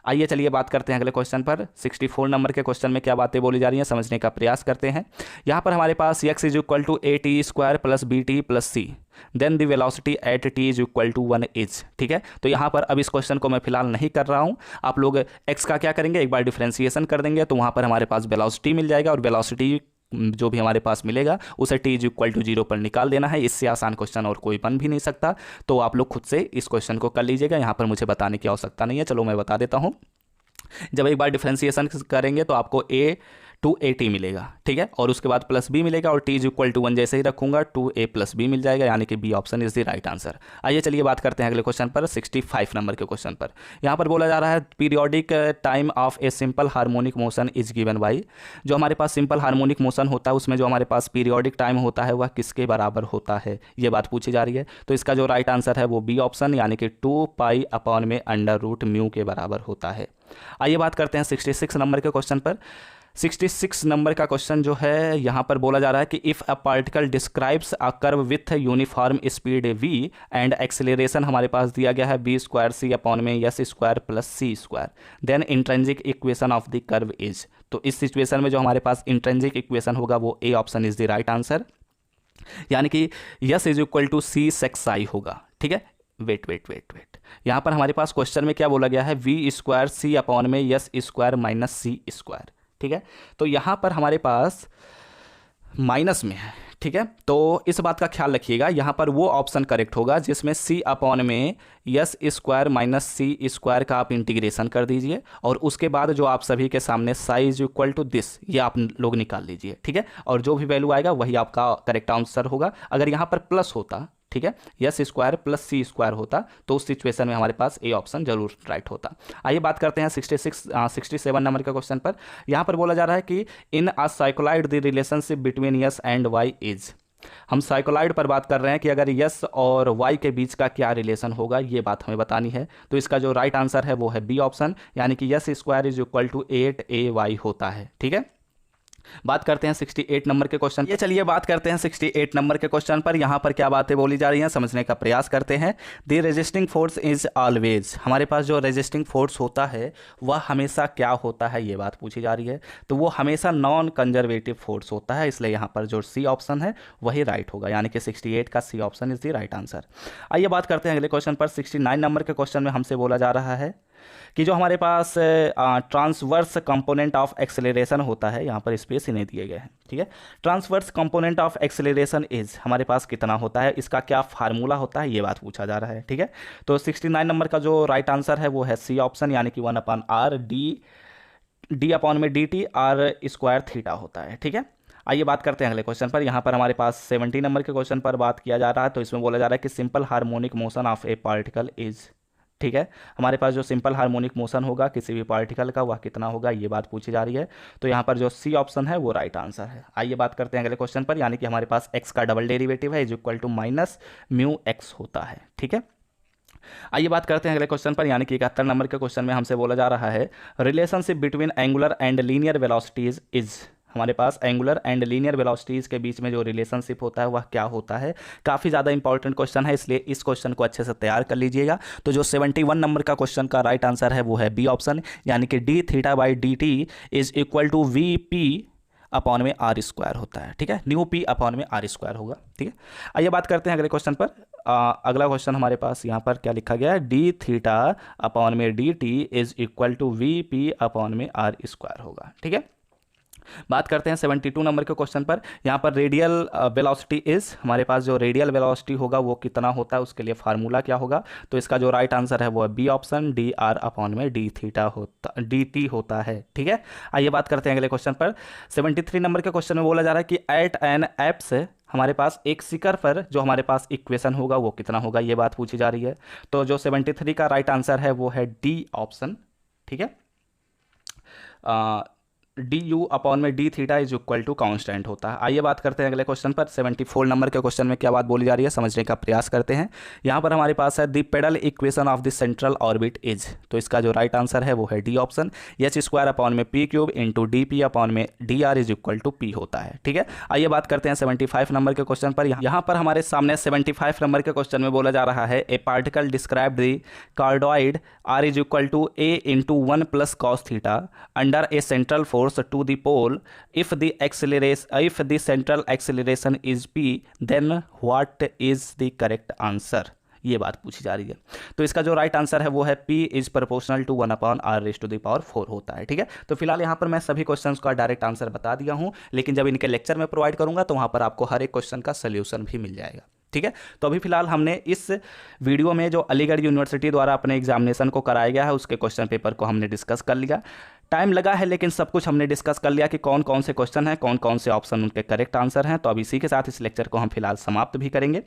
आइए चलिए बात करते हैं अगले क्वेश्चन पर। 64 नंबर के क्वेश्चन में क्या बातें बोली जा रही हैं समझने का प्रयास करते हैं। यहाँ पर हमारे पास x is equal to a t square plus b t plus c then the velocity at t is equal to 1 is. ठीक है, तो यहाँ पर अब इस क्वेश्चन को मैं फिलहाल नहीं कर रहा हूँ। आप लोग x का क्या करेंगे, एक बार डिफ्रेंसिएशन कर देंगे तो वहाँ पर हमारे पास वेलोसिटी मिल जाएगा, और वेलोसिटी जो भी हमारे पास मिलेगा उसे t इज इक्वल टू 0 पर निकाल देना है। इससे आसान क्वेश्चन और कोई बन भी नहीं सकता। तो आप लोग खुद से इस क्वेश्चन को कर लीजिएगा, यहाँ पर मुझे बताने की आवश्यकता नहीं है। चलो मैं बता देता हूँ। जब एक बार डिफ्रेंसिएशन करेंगे तो आपको a टू ए टी मिलेगा। ठीक है, और उसके बाद प्लस बी मिलेगा, और t इज इक्वल टू 1 जैसे ही रखूंगा 2a प्लस बी मिल जाएगा, यानी कि B option is the right answer. आइए चलिए बात करते हैं अगले क्वेश्चन पर, 65 नंबर के क्वेश्चन पर। यहाँ पर बोला जा रहा है periodic time of a simple harmonic motion is given by. जो हमारे पास सिंपल हार्मोनिक मोशन होता है उसमें जो हमारे पास पीरियोडिक टाइम होता है वह किसके बराबर होता है, ये बात पूछी जा रही है। तो इसका जो राइट आंसर है वो बी ऑप्शन, यानी कि 2 पाई अपॉन में अंडर रूट म्यू के बराबर होता है। आइए बात करते हैं 66 नंबर के क्वेश्चन पर। 66 नंबर का क्वेश्चन जो है यहाँ पर बोला जा रहा है कि if a particle describes a curve with uniform speed v and acceleration हमारे पास दिया गया है b स्क्वायर c अपॉन में s square plus c square, then intrinsic equation of the curve is. तो इस सिचुएशन में जो हमारे पास इंट्रिंसिक इक्वेशन होगा वो a option is the right answer, यानी कि s is equal to c सेक्स i होगा। ठीक है, वेट यहाँ पर हमारे पास क्वेश्चन में क्या बोला गया है, v स्क्वायर c अपॉन में s square minus c square. ठीक है, तो यहाँ पर हमारे पास माइनस में है। ठीक है, तो इस बात का ख्याल रखिएगा, यहाँ पर वो ऑप्शन करेक्ट होगा जिसमें c अपॉन में s square minus c square का आप इंटीग्रेशन कर दीजिए, और उसके बाद जो आप सभी के सामने psi is equal to this ये आप लोग निकाल लीजिए। ठीक है, और जो भी वैल्यू आएगा वही आपका करेक्ट आंसर होगा। अगर यहाँ पर प्लस होता, ठीक है, यस स्क्वायर प्लस सी स्क्वायर होता तो उस सिचुएशन में हमारे पास ए ऑप्शन जरूर राइट होता। आइए बात करते हैं 67 नंबर का क्वेश्चन पर। यहाँ पर बोला जा रहा है कि in a cycloid the relationship between s and y is. हम साइक्लोइड पर बात कर रहे हैं कि अगर यस और वाई के बीच का क्या रिलेशन होगा, ये बात हमें बतानी है। तो इसका जो राइट आंसर है वो है बी ऑप्शन, यानी कि s square is equal to 8ay होता है। ठीक है, बात करते हैं 68 नंबर के क्वेश्चन। ये चलिए बात करते हैं 68 नंबर के क्वेश्चन पर। यहाँ पर क्या बातें बोली जा रही हैं समझने का प्रयास करते हैं। The resisting force is always, हमारे पास जो रेजिस्टिंग फोर्स होता है वह हमेशा क्या होता है, ये बात पूछी जा रही है। तो वो हमेशा नॉन कंजर्वेटिव फोर्स होता है, इसलिए यहाँ पर जो सी ऑप्शन है वही राइट होगा, यानी कि 68 का C option is the right answer. आइए बात करते हैं अगले क्वेश्चन पर। 69 नंबर के क्वेश्चन में हमसे बोला जा रहा है कि जो हमारे पास ट्रांसवर्स कंपोनेंट ऑफ एक्सेलरेशन होता है, यहाँ पर स्पेस ही नहीं दिए गए हैं। ठीक है, transverse component of acceleration is हमारे पास कितना होता है, इसका क्या फार्मूला होता है, ये बात पूछा जा रहा है। ठीक है, तो 69 नंबर का जो राइट आंसर है वो है सी ऑप्शन, यानी कि 1 अपॉन आर डी अपॉन में d T R square theta होता है। ठीक है, आइए बात करते हैं अगले क्वेश्चन पर। यहाँ पर हमारे पास 70 नंबर के क्वेश्चन पर बात किया जा रहा है। तो इसमें बोला जा रहा है कि simple harmonic motion of a particle is. ठीक है, हमारे पास जो सिंपल हार्मोनिक मोशन होगा किसी भी पार्टिकल का वह कितना होगा, ये बात पूछी जा रही है। तो यहाँ पर जो सी ऑप्शन है वो राइट आंसर है। आइए बात करते हैं अगले क्वेश्चन पर, यानी कि हमारे पास x का डबल डेरिवेटिव है is equal to minus mu x होता है। ठीक है, आइए बात करते हैं अगले क्वेश्चन पर, यानी कि 71 नंबर के क्वेश्चन में हमसे बोला जा रहा है relationship between angular and linear velocities is. हमारे पास एंगुलर एंड लीनियर वेलोसिटीज के बीच में जो रिलेशनशिप होता है वह क्या होता है। काफ़ी ज़्यादा इंपॉर्टेंट क्वेश्चन है, इसलिए इस क्वेश्चन को अच्छे से तैयार कर लीजिएगा। तो जो 71 नंबर का क्वेश्चन का राइट आंसर है वो है बी ऑप्शन, यानी कि d theta by d t is equal to v p upon में आर स्क्वायर होता है। ठीक है, न्यू पी अपॉन में आर स्क्वायर होगा। ठीक है, आइए बात करते हैं अगले क्वेश्चन पर। अगला क्वेश्चन हमारे पास यहाँ पर क्या लिखा गया है, डी थीटा अपॉन में d t is equal to v p upon में आर स्क्वायर होगा। ठीक है, बात करते हैं 72 नंबर के क्वेश्चन पर। यहाँ पर रेडियल वेलोसिटी इज, हमारे पास जो रेडियल वेलोसिटी होगा वो कितना होता है, उसके लिए फार्मूला क्या होगा। तो इसका जो राइट आंसर है वो है B option, d r upon में डी थीटा होता डी टी होता है। ठीक है, आइए बात करते हैं अगले क्वेश्चन पर। 73 नंबर के क्वेश्चन में बोला जा रहा है कि एट एन एप्स हमारे पास एक शिखर पर जो हमारे पास इक्वेशन होगा वो कितना होगा, ये बात पूछी जा रही है। तो जो 73 का राइट आंसर है वो है डी ऑप्शन। ठीक है, डी यू अपॉन में d theta is equal to constant होता है। आइए बात करते हैं अगले क्वेश्चन पर। 74 नंबर के क्वेश्चन में क्या बात बोली जा रही है समझने का प्रयास करते हैं। यहाँ पर हमारे पास है the pedal equation of the central orbit is, तो इसका जो राइट आंसर है वो है D option, h square upon में p cube into d p upon में d r is equal to p होता है। ठीक है, आइए बात करते हैं 75 नंबर के क्वेश्चन पर। यहाँ पर हमारे सामने 75 नंबर के क्वेश्चन में बोला जा रहा है a particle describe the cardioid r is equal to a into 1 plus cos theta under a central force to the pole if the central acceleration is p then what is the correct answer, ये बात पूछी जा रही है। तो इसका जो right answer है वो है p is proportional to 1 upon r raised to the power 4 होता है। ठीक है, तो फिलहाल यहाँ पर मैं सभी क्वेश्चंस का डायरेक्ट आंसर बता दिया हूँ, लेकिन जब इनके लेक्चर में प्रोवाइड करूँगा तो वहाँ पर आपको हर एक क्वेश्चन का सोल्यूशन भी मिल जाएगा। ठीक है, तो अभी फिलहाल हमने इस वीडियो में जो अलीगढ़ यूनिवर्सिटी द्वारा अपने एग्जामिनेशन को कराया गया है उसके क्वेश्चन पेपर को हमने डिस्कस कर लिया। टाइम लगा है लेकिन सब कुछ हमने डिस्कस कर लिया कि कौन कौन से क्वेश्चन हैं, कौन कौन से ऑप्शन उनके करेक्ट आंसर हैं। तो अब इसी के साथ इस लेक्चर को हम फिलहाल समाप्त भी करेंगे।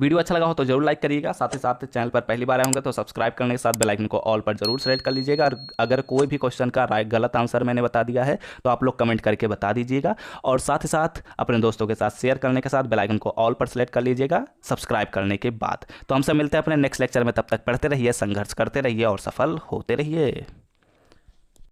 वीडियो अच्छा लगा हो तो जरूर लाइक करिएगा, साथ ही साथ चैनल पर पहली बार आए होंगे तो सब्सक्राइब करने के साथ बेल आइकन को ऑल पर जरूर सेलेक्ट कर लीजिएगा। और अगर कोई भी क्वेश्चन का गलत आंसर मैंने बता दिया है तो आप लोग कमेंट करके बता दीजिएगा, और साथ ही साथ अपने दोस्तों के साथ शेयर करने के साथ बेल आइकन को ऑल पर सेलेक्ट कर लीजिएगा सब्सक्राइब करने के बाद। तो हमसे मिलते हैं अपने नेक्स्ट लेक्चर में, तब तक पढ़ते रहिए, संघर्ष करते रहिए और सफल होते रहिए।